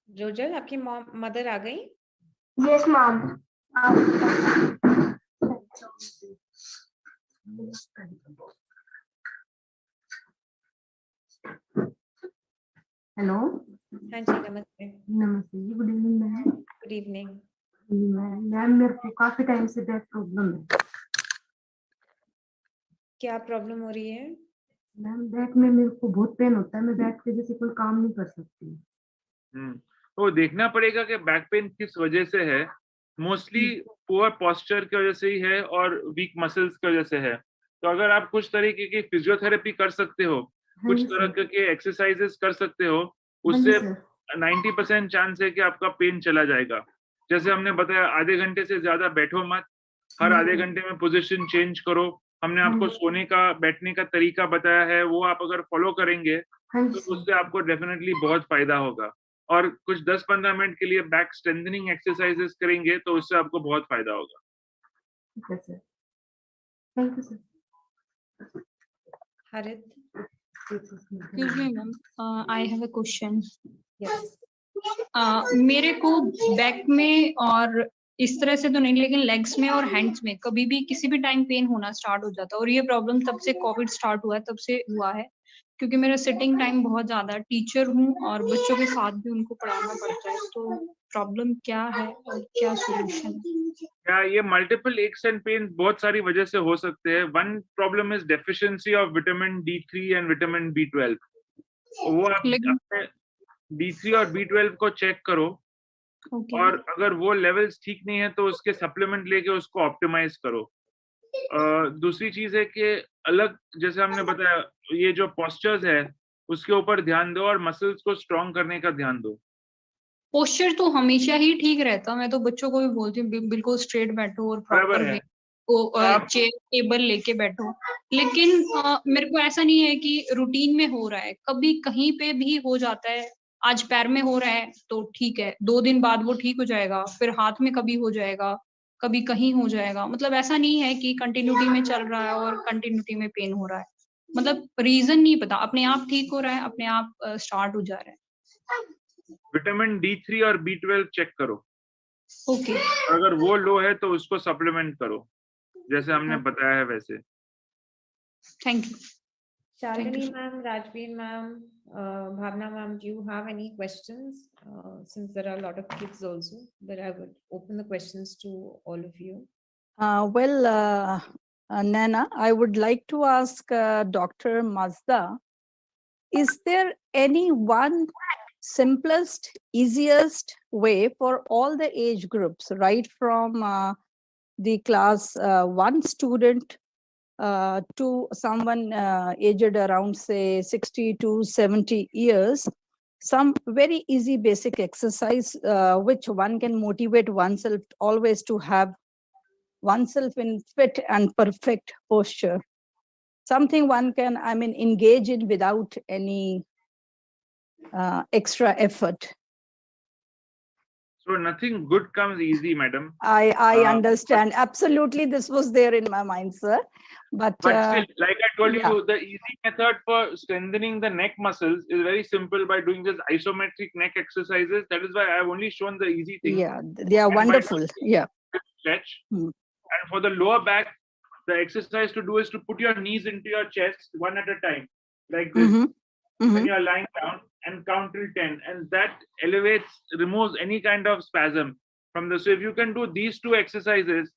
जोजल, आपकी मदर आ गई? Yes ma'am. हेलो. हाँ जी, नमस्ते. नमस्ते जी. Good evening ma'am. Good evening. Ma'am मेरे को काफी टाइम से बैक प्रॉब्लम है. क्या प्रॉब्लम हो रही है? मैम बैक में मेरे को बहुत पेन होता है. मैं बैक की वजह से कोई काम नहीं कर सकती. तो देखना पड़ेगा कि बैक पेन किस वजह से है. मोस्टली पुअर पोस्चर की वजह से ही है और वीक मसल्स की वजह से है. तो अगर आप कुछ तरीके की फिजियोथेरेपी कर सकते हो, कुछ तरह के एक्सरसाइजेस कर सकते हो, उससे 90% चांस है कि आपका पेन चला जाएगा. जैसे हमने बताया, आधे घंटे से ज्यादा बैठो मत. हर आधे घंटे में पोजीशन चेंज करो. हमने आपको सोने का, बैठने का तरीका बताया है, वो आप अगर फॉलो करेंगे तो उससे आपको डेफिनेटली बहुत फायदा होगा. और कुछ 10-15 मिनट के लिए बैक स्ट्रेंथनिंग एक्सरसाइजेस करेंगे तो उससे आपको बहुत फायदा होगा. ठीक है sir. Thank you sir. Harit? Excuse me, ma'am. I have a question. Yes. मेरे को बैक में और इस तरह से तो नहीं, लेकिन लेग्स में और हैंड्स में कभी भी किसी भी टाइम पेन होना स्टार्ट हो जाता है. और ये प्रॉब्लम तब से कोविड स्टार्ट हुआ है तब से हुआ है, क्योंकि मेरा सिटिंग टाइम बहुत ज्यादा है. टीचर हूँ और बच्चों के साथ भी उनको पढ़ाना पड़ता है. तो प्रॉब्लम क्या है और क्या सोल्यूशन है? क्या ये मल्टीपल एक्स एंड पेन बहुत सारी वजह से हो सकते हैं. One problem is deficiency of vitamin D3 and vitamin B12. वो आप अपने D3 और B12 को चेक करो. और अगर वो लेवल्स ठीक नहीं है तो उसके सप्लीमेंट लेके उसको ऑप्टिमाइज करो. दूसरी चीज है कि अलग, जैसे हमने बताया, ये जो पोस्चर्स है उसके ऊपर ध्यान दो और मसल्स को स्ट्रॉन्ग करने का ध्यान दो. पोस्चर तो हमेशा ही ठीक रहता. मैं तो बच्चों को भी बोलती हूँ बिल्कुल स्ट्रेट बैठो और प्रॉपर वे चेयर टेबल लेके बैठो. लेकिन मेरे को ऐसा नहीं है कि रूटीन में हो रहा है. कभी कहीं पे भी हो जाता है. आज पैर में हो रहा है तो ठीक है, 2 दिन बाद वो ठीक हो जाएगा. फिर हाथ में कभी हो जाएगा, कभी कहीं हो जाएगा. मतलब ऐसा नहीं है कि कंटिन्यूटी में चल रहा है और कंटिन्यूटी में पेन हो रहा है. मतलब रीजन नहीं पता, अपने आप ठीक हो रहा है, अपने आप स्टार्ट हो जा रहा है. विटामिन D3 और B12 चेक करो. ओके. अगर वो लो है तो उसको सप्लीमेंट करो जैसे हमने बताया है वैसे. Thank you. Shalini ma'am, Rajbir ma'am, Bhavna ma'am, do you have any questions? Since there are a lot of kids also, but I would open the questions to all of you. Nana, I would like to ask Dr. Mazda, is there any one simplest, easiest way for all the age groups, right from the class 1 student to someone aged around, say, 60 to 70 years, some very easy basic exercise which one can motivate oneself always to have oneself in fit and perfect posture? Something one can, engage in without any extra effort. So So nothing good comes easy, madam. I understand. Absolutely, this was there in my mind, sir. But still, like I told yeah. you, the easy method for strengthening the neck muscles is very simple by doing just isometric neck exercises. That is why I've only shown the easy things. Yeah, they are And by wonderful. doing Yeah. stretch. Hmm. And for the lower back, the exercise to do is to put your knees into your chest one at a time, like this, when you're lying down, and count till 10. And that removes any kind of spasm from the. So if you can do these two exercises,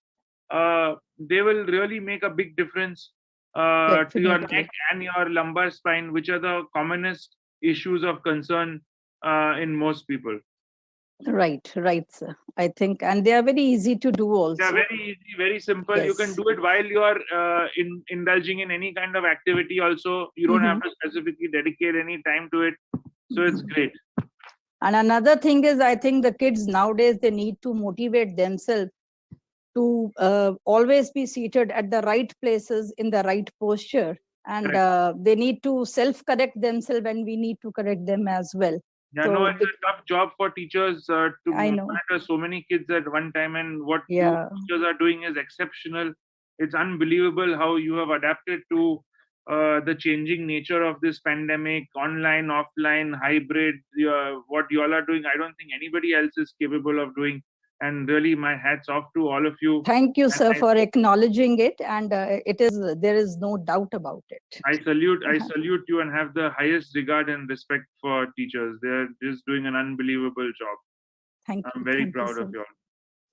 they will really make a big difference to your neck and your lumbar spine, which are the commonest issues of concern in most people. Right, sir. I think, and they are very easy to do also. They are very easy, very simple. Yes. You can do it while you are indulging in any kind of activity also. You don't have to specifically dedicate any time to it. So it's great. And another thing is, I think the kids nowadays, they need to motivate themselves to always be seated at the right places in the right posture. And they need to self-correct themselves, and we need to correct them as well. Yeah, so no, it's a tough job for teachers to I know. monitor so many kids at one time. And what Yeah. you teachers are doing is exceptional. It's unbelievable how you have adapted to the changing nature of this pandemic, online, offline, hybrid. What you all are doing, I don't think anybody else is capable of doing. And really, my hat's off to all of you. Thank you, sir, for acknowledging it. And there is no doubt about it. I salute you and have the highest regard and respect for teachers. They're just doing an unbelievable job. Thank you. I'm very Thank proud you, of you all.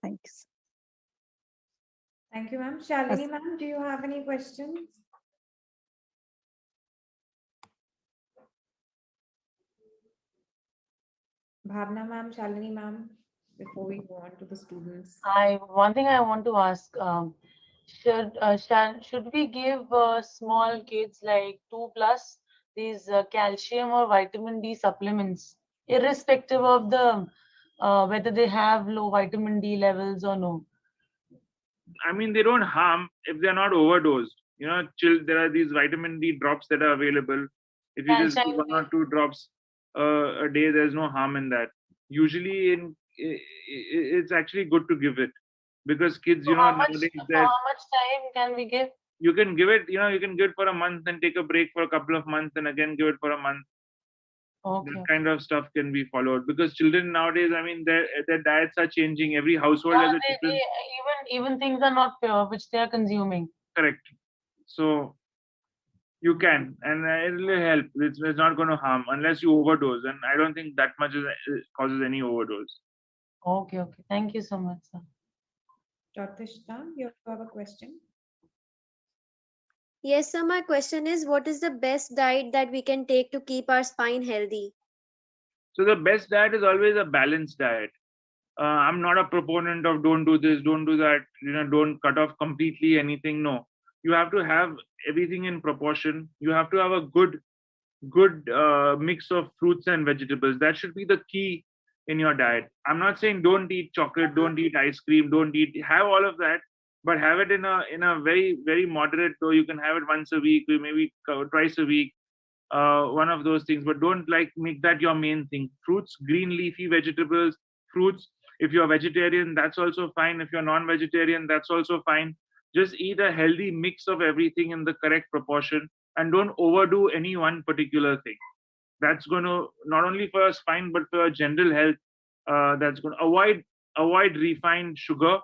Thanks. Thank you, ma'am. Shalini, ma'am, do you have any questions? Bhavna, ma'am, Shalini, ma'am, before we go on to the students. One thing I want to ask, should we give small kids like 2+ these calcium or vitamin D supplements, irrespective of the whether they have low vitamin D levels or no? I mean, they don't harm if they're not overdosed. You know, there are these vitamin D drops that are available. If you just give 1 or 2 drops a day, there's no harm in that. Usually, it's actually good to give it, because kids, So how much time can we give? You can give it, you can give it for a month and take a break for a couple of months and again give it for a month. Okay. That kind of stuff can be followed, because children nowadays, I mean, their diets are changing. Every household has a different. Even things are not pure, which they are consuming. Correct. So you can, and it will help. It's not going to harm unless you overdose, and I don't think that much causes any overdose. Okay. Thank you so much, sir. Dr. Shita, you have a question? Yes, sir. My question is, what is the best diet that we can take to keep our spine healthy? So the best diet is always a balanced diet. I'm not a proponent of don't do this, don't do that, don't cut off completely anything. No, you have to have everything in proportion. You have to have a good mix of fruits and vegetables. That should be the key in your diet. I'm not saying don't eat chocolate, don't eat ice cream, have all of that, but have it in a very, very moderate. So you can have it once a week, maybe twice a week, one of those things. But don't make that your main thing. Fruits, green leafy vegetables, fruits. If you're vegetarian, that's also fine. If you're non-vegetarian, that's also fine. Just eat a healthy mix of everything in the correct proportion, and don't overdo any one particular thing. That's going to, not only for your spine, but for your general health, that's going to avoid refined sugar,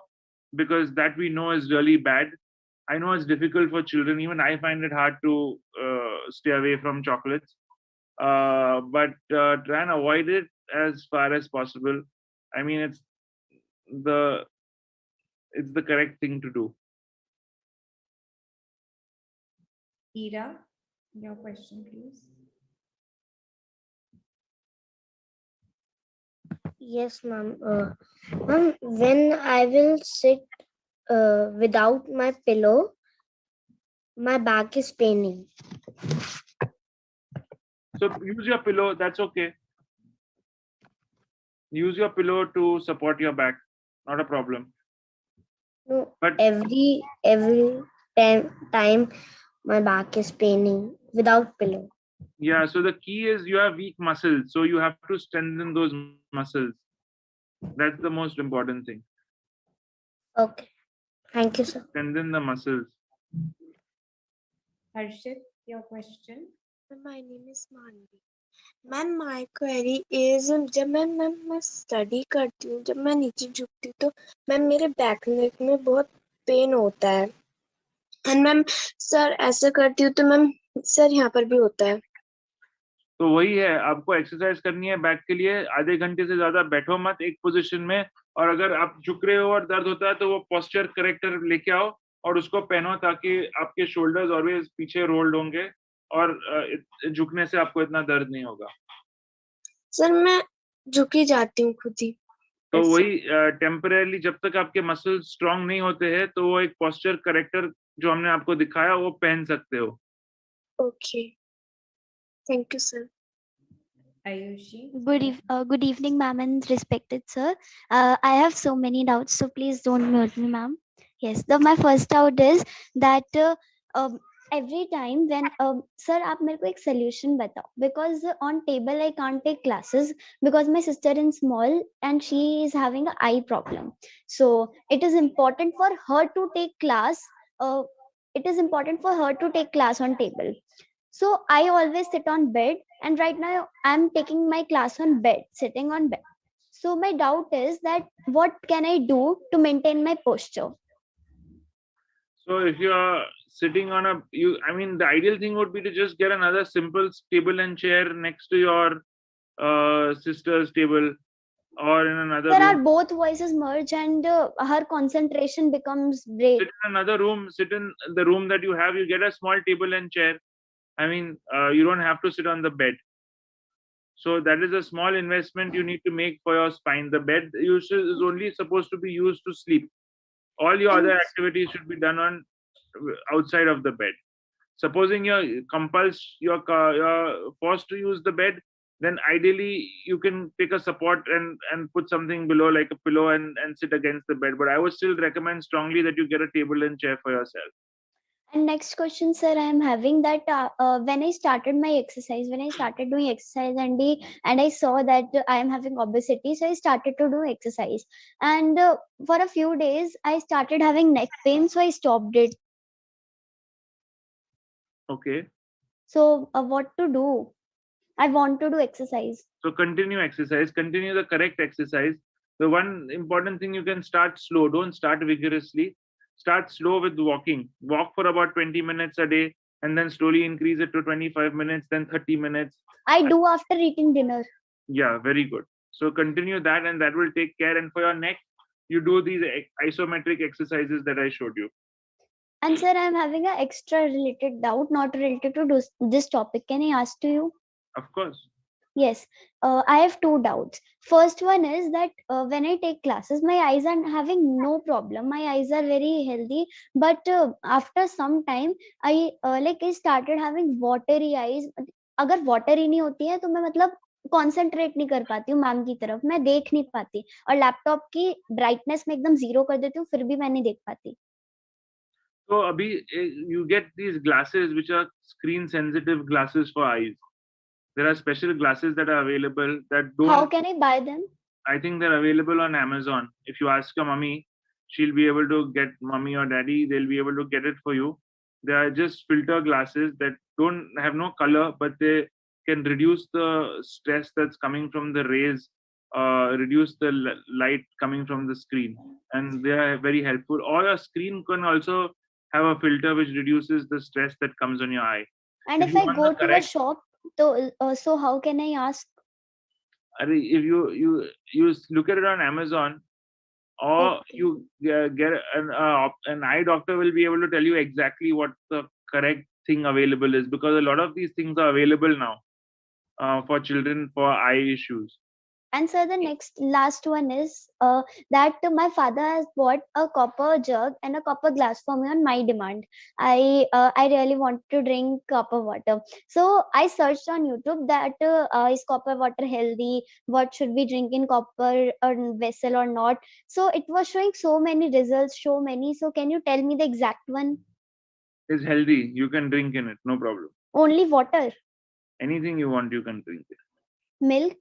because that we know is really bad. I know it's difficult for children. Even I find it hard to stay away from chocolates. But try and avoid it as far as possible. I mean, it's the correct thing to do. Ira, your question, please. Yes, ma'am. Ma'am, when I will sit without my pillow, my back is paining. So use your pillow. That's okay. Use your pillow to support your back. Not a problem. No, but every time my back is paining without pillow. Yeah. So the key is you have weak muscles. So you have to strengthen those muscles. That's the most important thing. Okay. Thank you, sir. Strengthen the muscles. Harshit, your question. My name is Manvi. Ma'am my query is जब मैं study करती हूँ, जब मैं नीचे झुकती हूँ तो ma'am मेरे बैक नेक में बहुत पेन होता है। एंड मैम सर ऐसे करती हूँ तो मैम सर यहाँ पर भी होता है। तो वही है, आपको एक्सरसाइज करनी है बैक के लिए। आधे घंटे से ज्यादा बैठो मत एक पोजीशन में, और अगर आप झुक रहे हो और दर्द होता है तो वो पोस्चर करेक्टर लेके आओ और उसको पहनो, ताकि आपके शोल्डर्स ऑलवेज पीछे रोल्ड होंगे और झुकने से आपको इतना दर्द नहीं होगा। सर मैं झुकी जाती हूँ खुद ही। तो वही टेम्परेली जब तक आपके मसल स्ट्रांग नहीं होते हैं तो वो एक पोस्चर करेक्टर जो हमने आपको दिखाया वो पहन सकते हो। Okay, thank you sir. Ayushi. Good evening, ma'am and respected sir. I have so many doubts, so please don't mute me, ma'am. Yes, my first doubt is that every time when sir, आप मेरे को एक solution बताओ, because on table I can't take classes because my sister is small and she is having an eye problem. So it is important for her to take class. It is important for her to take class on table. So I always sit on bed, and right now I'm taking my class on bed, sitting on bed. So my doubt is that what can I do to maintain my posture? So if you are sitting on I mean, the ideal thing would be to just get another simple table and chair next to your sister's table, or in another There room. are both voices merge, and her concentration becomes break. Sit in another room, sit in the room that you have, you get a small table and chair. I mean, you don't have to sit on the bed. So that is a small investment you need to make for your spine. The bed is only supposed to be used to sleep. All your other activities should be done on outside of the bed. Supposing you're forced to use the bed, then ideally you can take a support and put something below, like a pillow, and sit against the bed. But I would still recommend strongly that you get a table and chair for yourself. And next question, sir, I am having that when I started my exercise, when I started doing exercise and I saw that I am having obesity, so I started to do exercise. And for a few days, I started having neck pain, so I stopped it. Okay. So what to do? I want to do exercise. So continue exercise, continue the correct exercise. The one important thing, you can start slow. Don't start vigorously. Start slow with walking. Walk for about 20 minutes a day, and then slowly increase it to 25 minutes, then 30 minutes. I do after eating dinner. Yeah, very good. So continue that, and that will take care. And for your neck, you do these isometric exercises that I showed you. And sir, I'm having an extra related doubt, not related to this topic. Can I ask to you? Of course. Yes, I have two doubts. First one is that when I take classes, my eyes are having no problem. My eyes are very healthy. But after some time, I started having watery eyes. अगर water ही नहीं होती है तो मैं मतलब concentrate नहीं कर पाती हूँ मैम की तरफ, मैं देख नहीं पाती, और लैपटॉप की brightness में एकदम zero कर देती हूँ, फिर भी मैं नहीं देख पाती. So abhi, you get these glasses which are screen sensitive glasses for eyes. There are special glasses that are available that don't. How can I buy them? I think they're available on Amazon. If you ask your mommy, she'll be able to get, mommy or daddy, they'll be able to get it for you. They are just filter glasses that don't have no color, but they can reduce the stress that's coming from the rays, reduce the light coming from the screen, and they are very helpful. Or a screen can also have a filter which reduces the stress that comes on your eye. And if I go to a shop, so how can I ask? If you look at it on Amazon, or you get an eye doctor will be able to tell you exactly what the correct thing available is, because a lot of these things are available now for children for eye issues. And sir, the last one is that my father has bought a copper jug and a copper glass for me on my demand. I really want to drink copper water. So I searched on YouTube that is copper water healthy? What should we drink in copper vessel or not? So it was showing so many results, so many. So can you tell me the exact one? It's healthy. You can drink in it, no problem. Only water? Anything you want, you can drink it. Milk?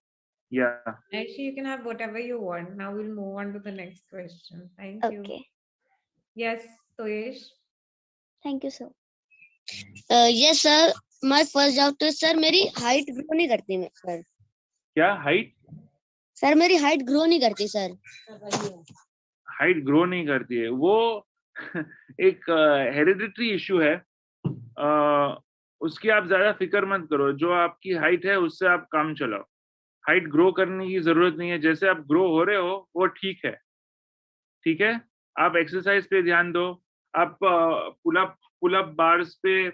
Yeah. Actually, you can have whatever you want. Now we'll move on to the next question. Thank you. Okay. Yes, Toyesh. Thank you, sir. Yes sir, my first doubt है sir, मेरी height grow नहीं करती मैं sir. क्या height? Sir मेरी height grow नहीं करती sir. Height grow नहीं करती है, वो एक हेरिडिटरी इश्यू है। उसकी आप ज्यादा फिक्र मत करो, जो आपकी हाइट है उससे आप काम चलाओ। हाइट ग्रो करने की जरूरत नहीं है, जैसे आप ग्रो हो रहे हो वो ठीक है, ठीक है। आप एक्सरसाइज पे ध्यान दो, आप पुल अप बार्स पे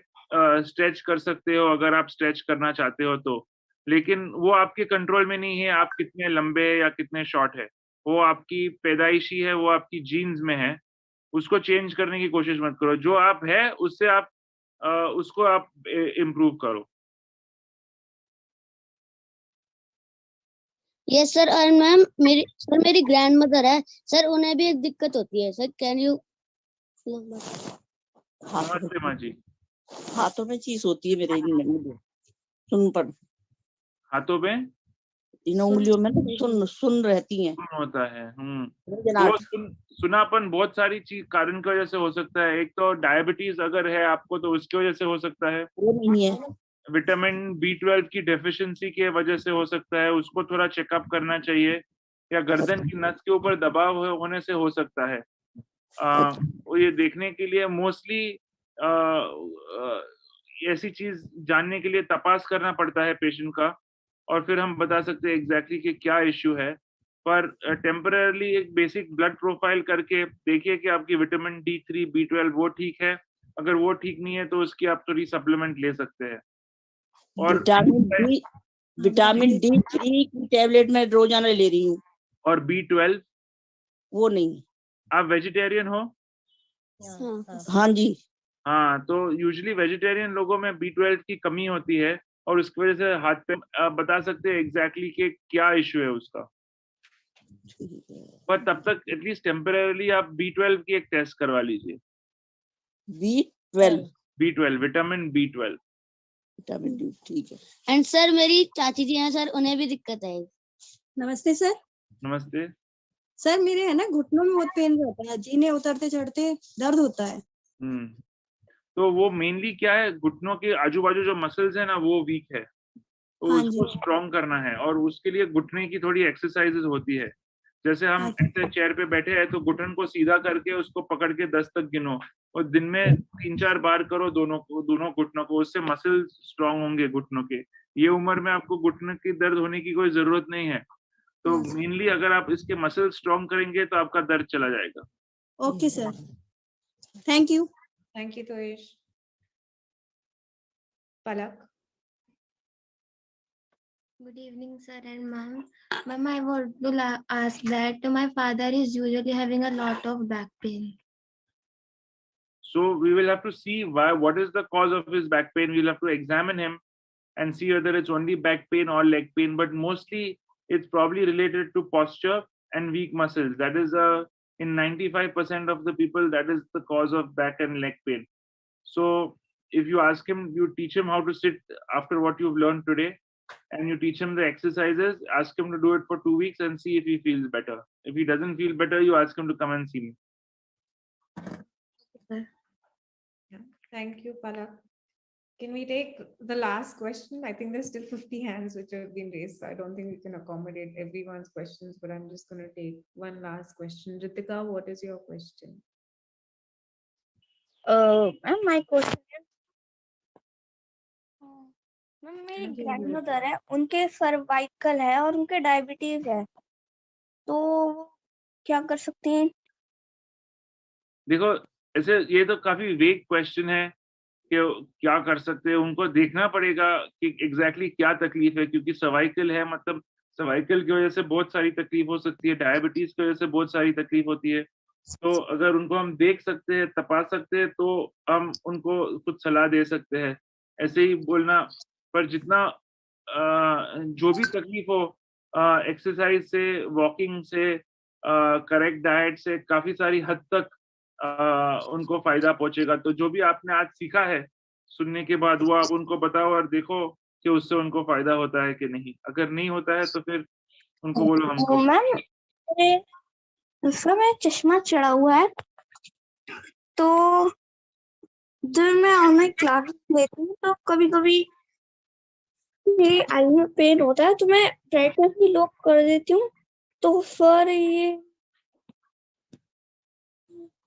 स्ट्रेच कर सकते हो अगर आप स्ट्रेच करना चाहते हो तो, लेकिन वो आपके कंट्रोल में नहीं है आप कितने लंबे या कितने शॉर्ट है। वो आपकी पैदाइशी है, वो आपकी जीन्स में है, उसको चेंज करने की कोशिश मत करो। जो आप है उससे आप उसको आप इम्प्रूव करो। यस सर, और मैम मेरी ग्रैंड मदर है सर, उन्हें भी एक दिक्कत होती है सर, कैन यू। नमस्ते माँ जी। हाथों में चीज होती है मेरे इन सुन पर, हाथों में इन उंगलियों में सुन रहती हैं। सुन होता है। तो सुनापन बहुत सारी चीज कारण की वजह से हो सकता है। एक तो डायबिटीज अगर है आपको तो उसकी वजह से हो सकता है। वो नहीं है। विटामिन B12 की डेफिशिएंसी की वजह से हो सकता है, उसको थोड़ा चेकअप करना चाहिए। या गर्दन की नस के ऊपर दबाव होने से हो सकता है। वो ये देखने के लिए मोस्टली ऐसी चीज जानने के लिए तपास करना पड़ता है पेशेंट का, और फिर हम बता सकते हैं एग्जैक्टली कि क्या इश्यू है। पर टेम्पररली एक बेसिक ब्लड प्रोफाइल करके देखिए कि आपकी विटामिन D3 B12 वो ठीक है। अगर वो ठीक नहीं है तो उसकी आप थोड़ी सप्लीमेंट ले सकते हैं। और विटामिन D3 की टैबलेट मैं रोजाना ले रही हूँ। और B12 वो नहीं। आप वेजिटेरियन हो? हाँ जी। हाँ, तो यूजुअली वेजिटेरियन लोगों में B12 की कमी होती है, और उसकी वजह से हाथ पे आप बता सकते हैं एग्जैक्टली कि क्या इश्यू है उसका। पर तब तक एटलीस्ट टेम्पररली आप B12 की एक टेस्ट करवा लीजिए। B12 vitamin B12। Vitamin D, ठीक है। एंड सर मेरी चाची जी हैं सर, उन्हें भी दिक्कत है। नमस्ते सर। नमस्ते सर, मेरे है ना घुटनों में बहुत पेन रहता है, जीने उतरते चढ़ते दर्द होता है। तो वो मेनली क्या है, घुटनों के आजू बाजू जो मसल्स है ना वो वीक है, तो उसको स्ट्रॉन्ग करना है, और उसके लिए घुटने की थोड़ी एक्सरसाइजेस होती है। जैसे हम ऐसे चेयर पे बैठे हैं तो घुटन को सीधा करके उसको पकड़ के 10 तक गिनो, और दिन में 3-4 बार करो दोनों घुटनों को, उससे मसल स्ट्रांग होंगे घुटनों के। ये उम्र में आपको घुटने की दर्द होने की कोई जरूरत नहीं है। तो मेनली अगर आप इसके मसल स्ट्रांग करेंगे तो आपका दर्द चला जाएगा। Okay sir, thank you. Thank you, Toyesh. Palak. Good evening, sir and ma'am. Ma'am, I want to ask that my father is usually having a lot of back pain. So we will have to see what is the cause of his back pain. We'll have to examine him and see whether it's only back pain or leg pain, but mostly it's probably related to posture and weak muscles. That is in 95% of the people, that is the cause of back and leg pain. So if you ask him, you teach him how to sit after what you've learned today, and you teach him the exercises, ask him to do it for 2 weeks and see if he feels better. If he doesn't feel better, you ask him to come and see me. Thank you, Palak. Can we take the last question? I think there's still 50 hands which have been raised, so I don't think we can accommodate everyone's questions, but I'm just going to take one last question. Ritika, what is your question? My question is, मेरी grandmother है, उनके cervical है और उनके diabetes है, तो क्या कर सकते हैं? देखो, ऐसे ये तो काफी वेग क्वेश्चन है कि क्या कर सकते हैं। उनको देखना पड़ेगा कि एग्जैक्टली क्या तकलीफ है, क्योंकि सर्वाइकल है, मतलब सर्वाइकल की वजह से बहुत सारी तकलीफ हो सकती है, डायबिटीज की वजह से बहुत सारी तकलीफ होती है। तो अगर उनको हम देख सकते हैं, तपास सकते हैं, तो हम उनको कुछ सलाह दे सकते हैं। ऐसे ही बोलना, पर जितना जो भी तकलीफ हो, एक्सरसाइज से, वॉकिंग से, करेक्ट डाइट से काफी सारी हद तक उनको फायदा पहुंचेगा। तो जो भी आपने आज सीखा है सुनने के बाद, वो आप उनको बताओ और देखो कि उससे उनको फायदा होता है कि नहीं। अगर नहीं होता है तो फिर उनको बोलो हमको। मैम सर मेरा चश्मा चढ़ा हुआ है, तो जब मैं ऑनलाइन क्लास लेती हूँ तो कभी कभी मेरी आई में पेन होता है, तो मैं ब्राइटनेस भी लॉक कर देती हूँ, तो फिर ये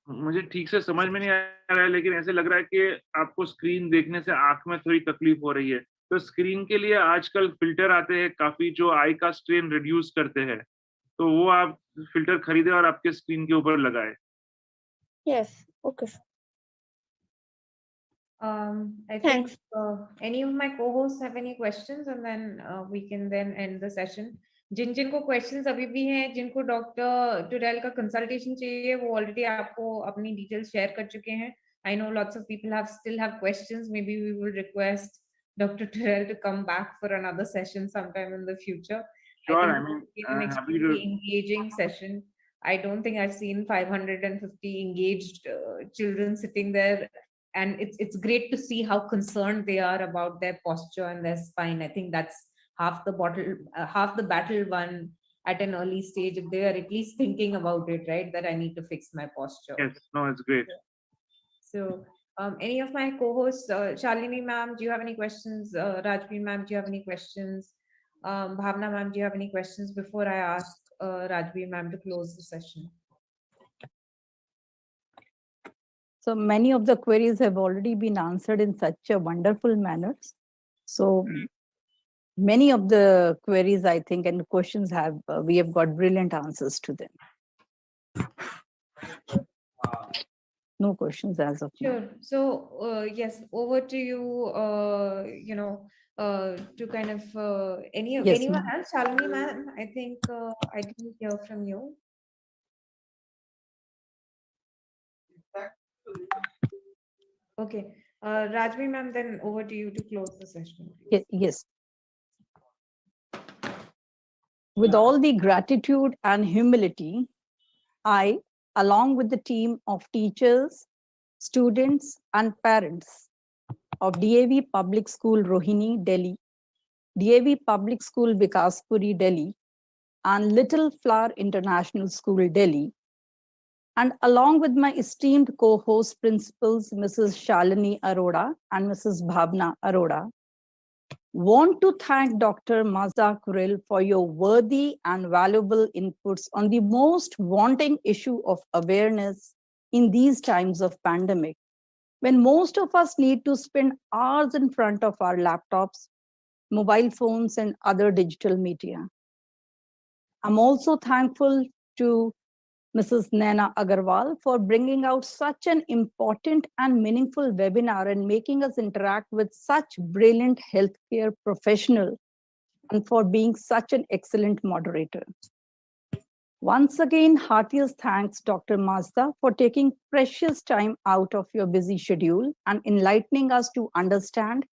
मुझे ठीक से समझ में नहीं आ रहा है, लेकिन ऐसे लग रहा है कि आपको स्क्रीन देखने से आंख में थोड़ी तकलीफ हो रही है। तो स्क्रीन के लिए आजकल फिल्टर आते हैं काफी जो आई का स्ट्रेन रिड्यूस करते हैं, तो वो आप फिल्टर खरीदे और आपके स्क्रीन के ऊपर लगाए। Yes okay. I think any of my co-hosts have any questions, and then we can then end the session. जिनको questions अभी भी हैं, जिनको डॉक्टर टुरेल का कंसल्टेशन चाहिए, वो ऑलरेडी आपको अपनी डिटेल्स शेयर कर चुके हैं. I know lots of people still have questions. Maybe we will request Dr. Turrell to come back for another session sometime in the future. Sure, I think it's an happy extremely to. engaging session. I don't think I've seen 550 engaged children sitting there, and it's great to see how concerned they are about their posture and their spine. I think that's half the battle won at an early stage, if they are at least thinking about it, right, that I need to fix my posture. Yes, no, it's great. So any of my co-hosts, Shalini ma'am, do you have any questions? Rajvi ma'am, do you have any questions? Bhavna ma'am, do you have any questions before I ask Rajvi ma'am to close the session? So many of the queries have already been answered in such a wonderful manner. So many of the queries, I think, and questions we have got brilliant answers to them. No questions as of now. Sure. So yes, over to you. To kind of anyone else, Shalini ma'am. I think I didn't hear from you. Okay, Rajvi ma'am, then over to you to close the session. Yes. With all the gratitude and humility, I, along with the team of teachers, students, and parents of DAV Public School Rohini, Delhi, DAV Public School Vikaspuri, Delhi, and Little Flower International School, Delhi, and along with my esteemed co-host principals, Mrs. Shalini Arora and Mrs. Bhavna Arora, want to thank Dr. Mazda Kuril for your worthy and valuable inputs on the most wanting issue of awareness in these times of pandemic, when most of us need to spend hours in front of our laptops, mobile phones, and other digital media. I'm also thankful to Mrs. Naina Agarwal for bringing out such an important and meaningful webinar and making us interact with such brilliant healthcare professionals, and for being such an excellent moderator. Once again, heartiest thanks, Dr. Mazda, for taking precious time out of your busy schedule and enlightening us to understand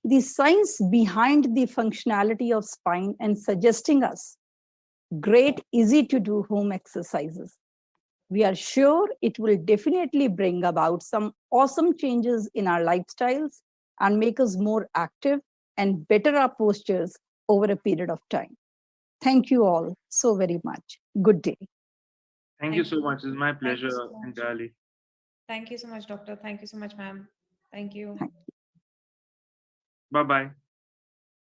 the science behind the functionality of spine and suggesting us great, easy to do home exercises. We are sure it will definitely bring about some awesome changes in our lifestyles and make us more active and better our postures over a period of time. Thank you all so very much. Good day. Thank you so much. It's my pleasure entirely. Thank you so much, doctor. Thank you so much, ma'am. Thank you. Bye-bye.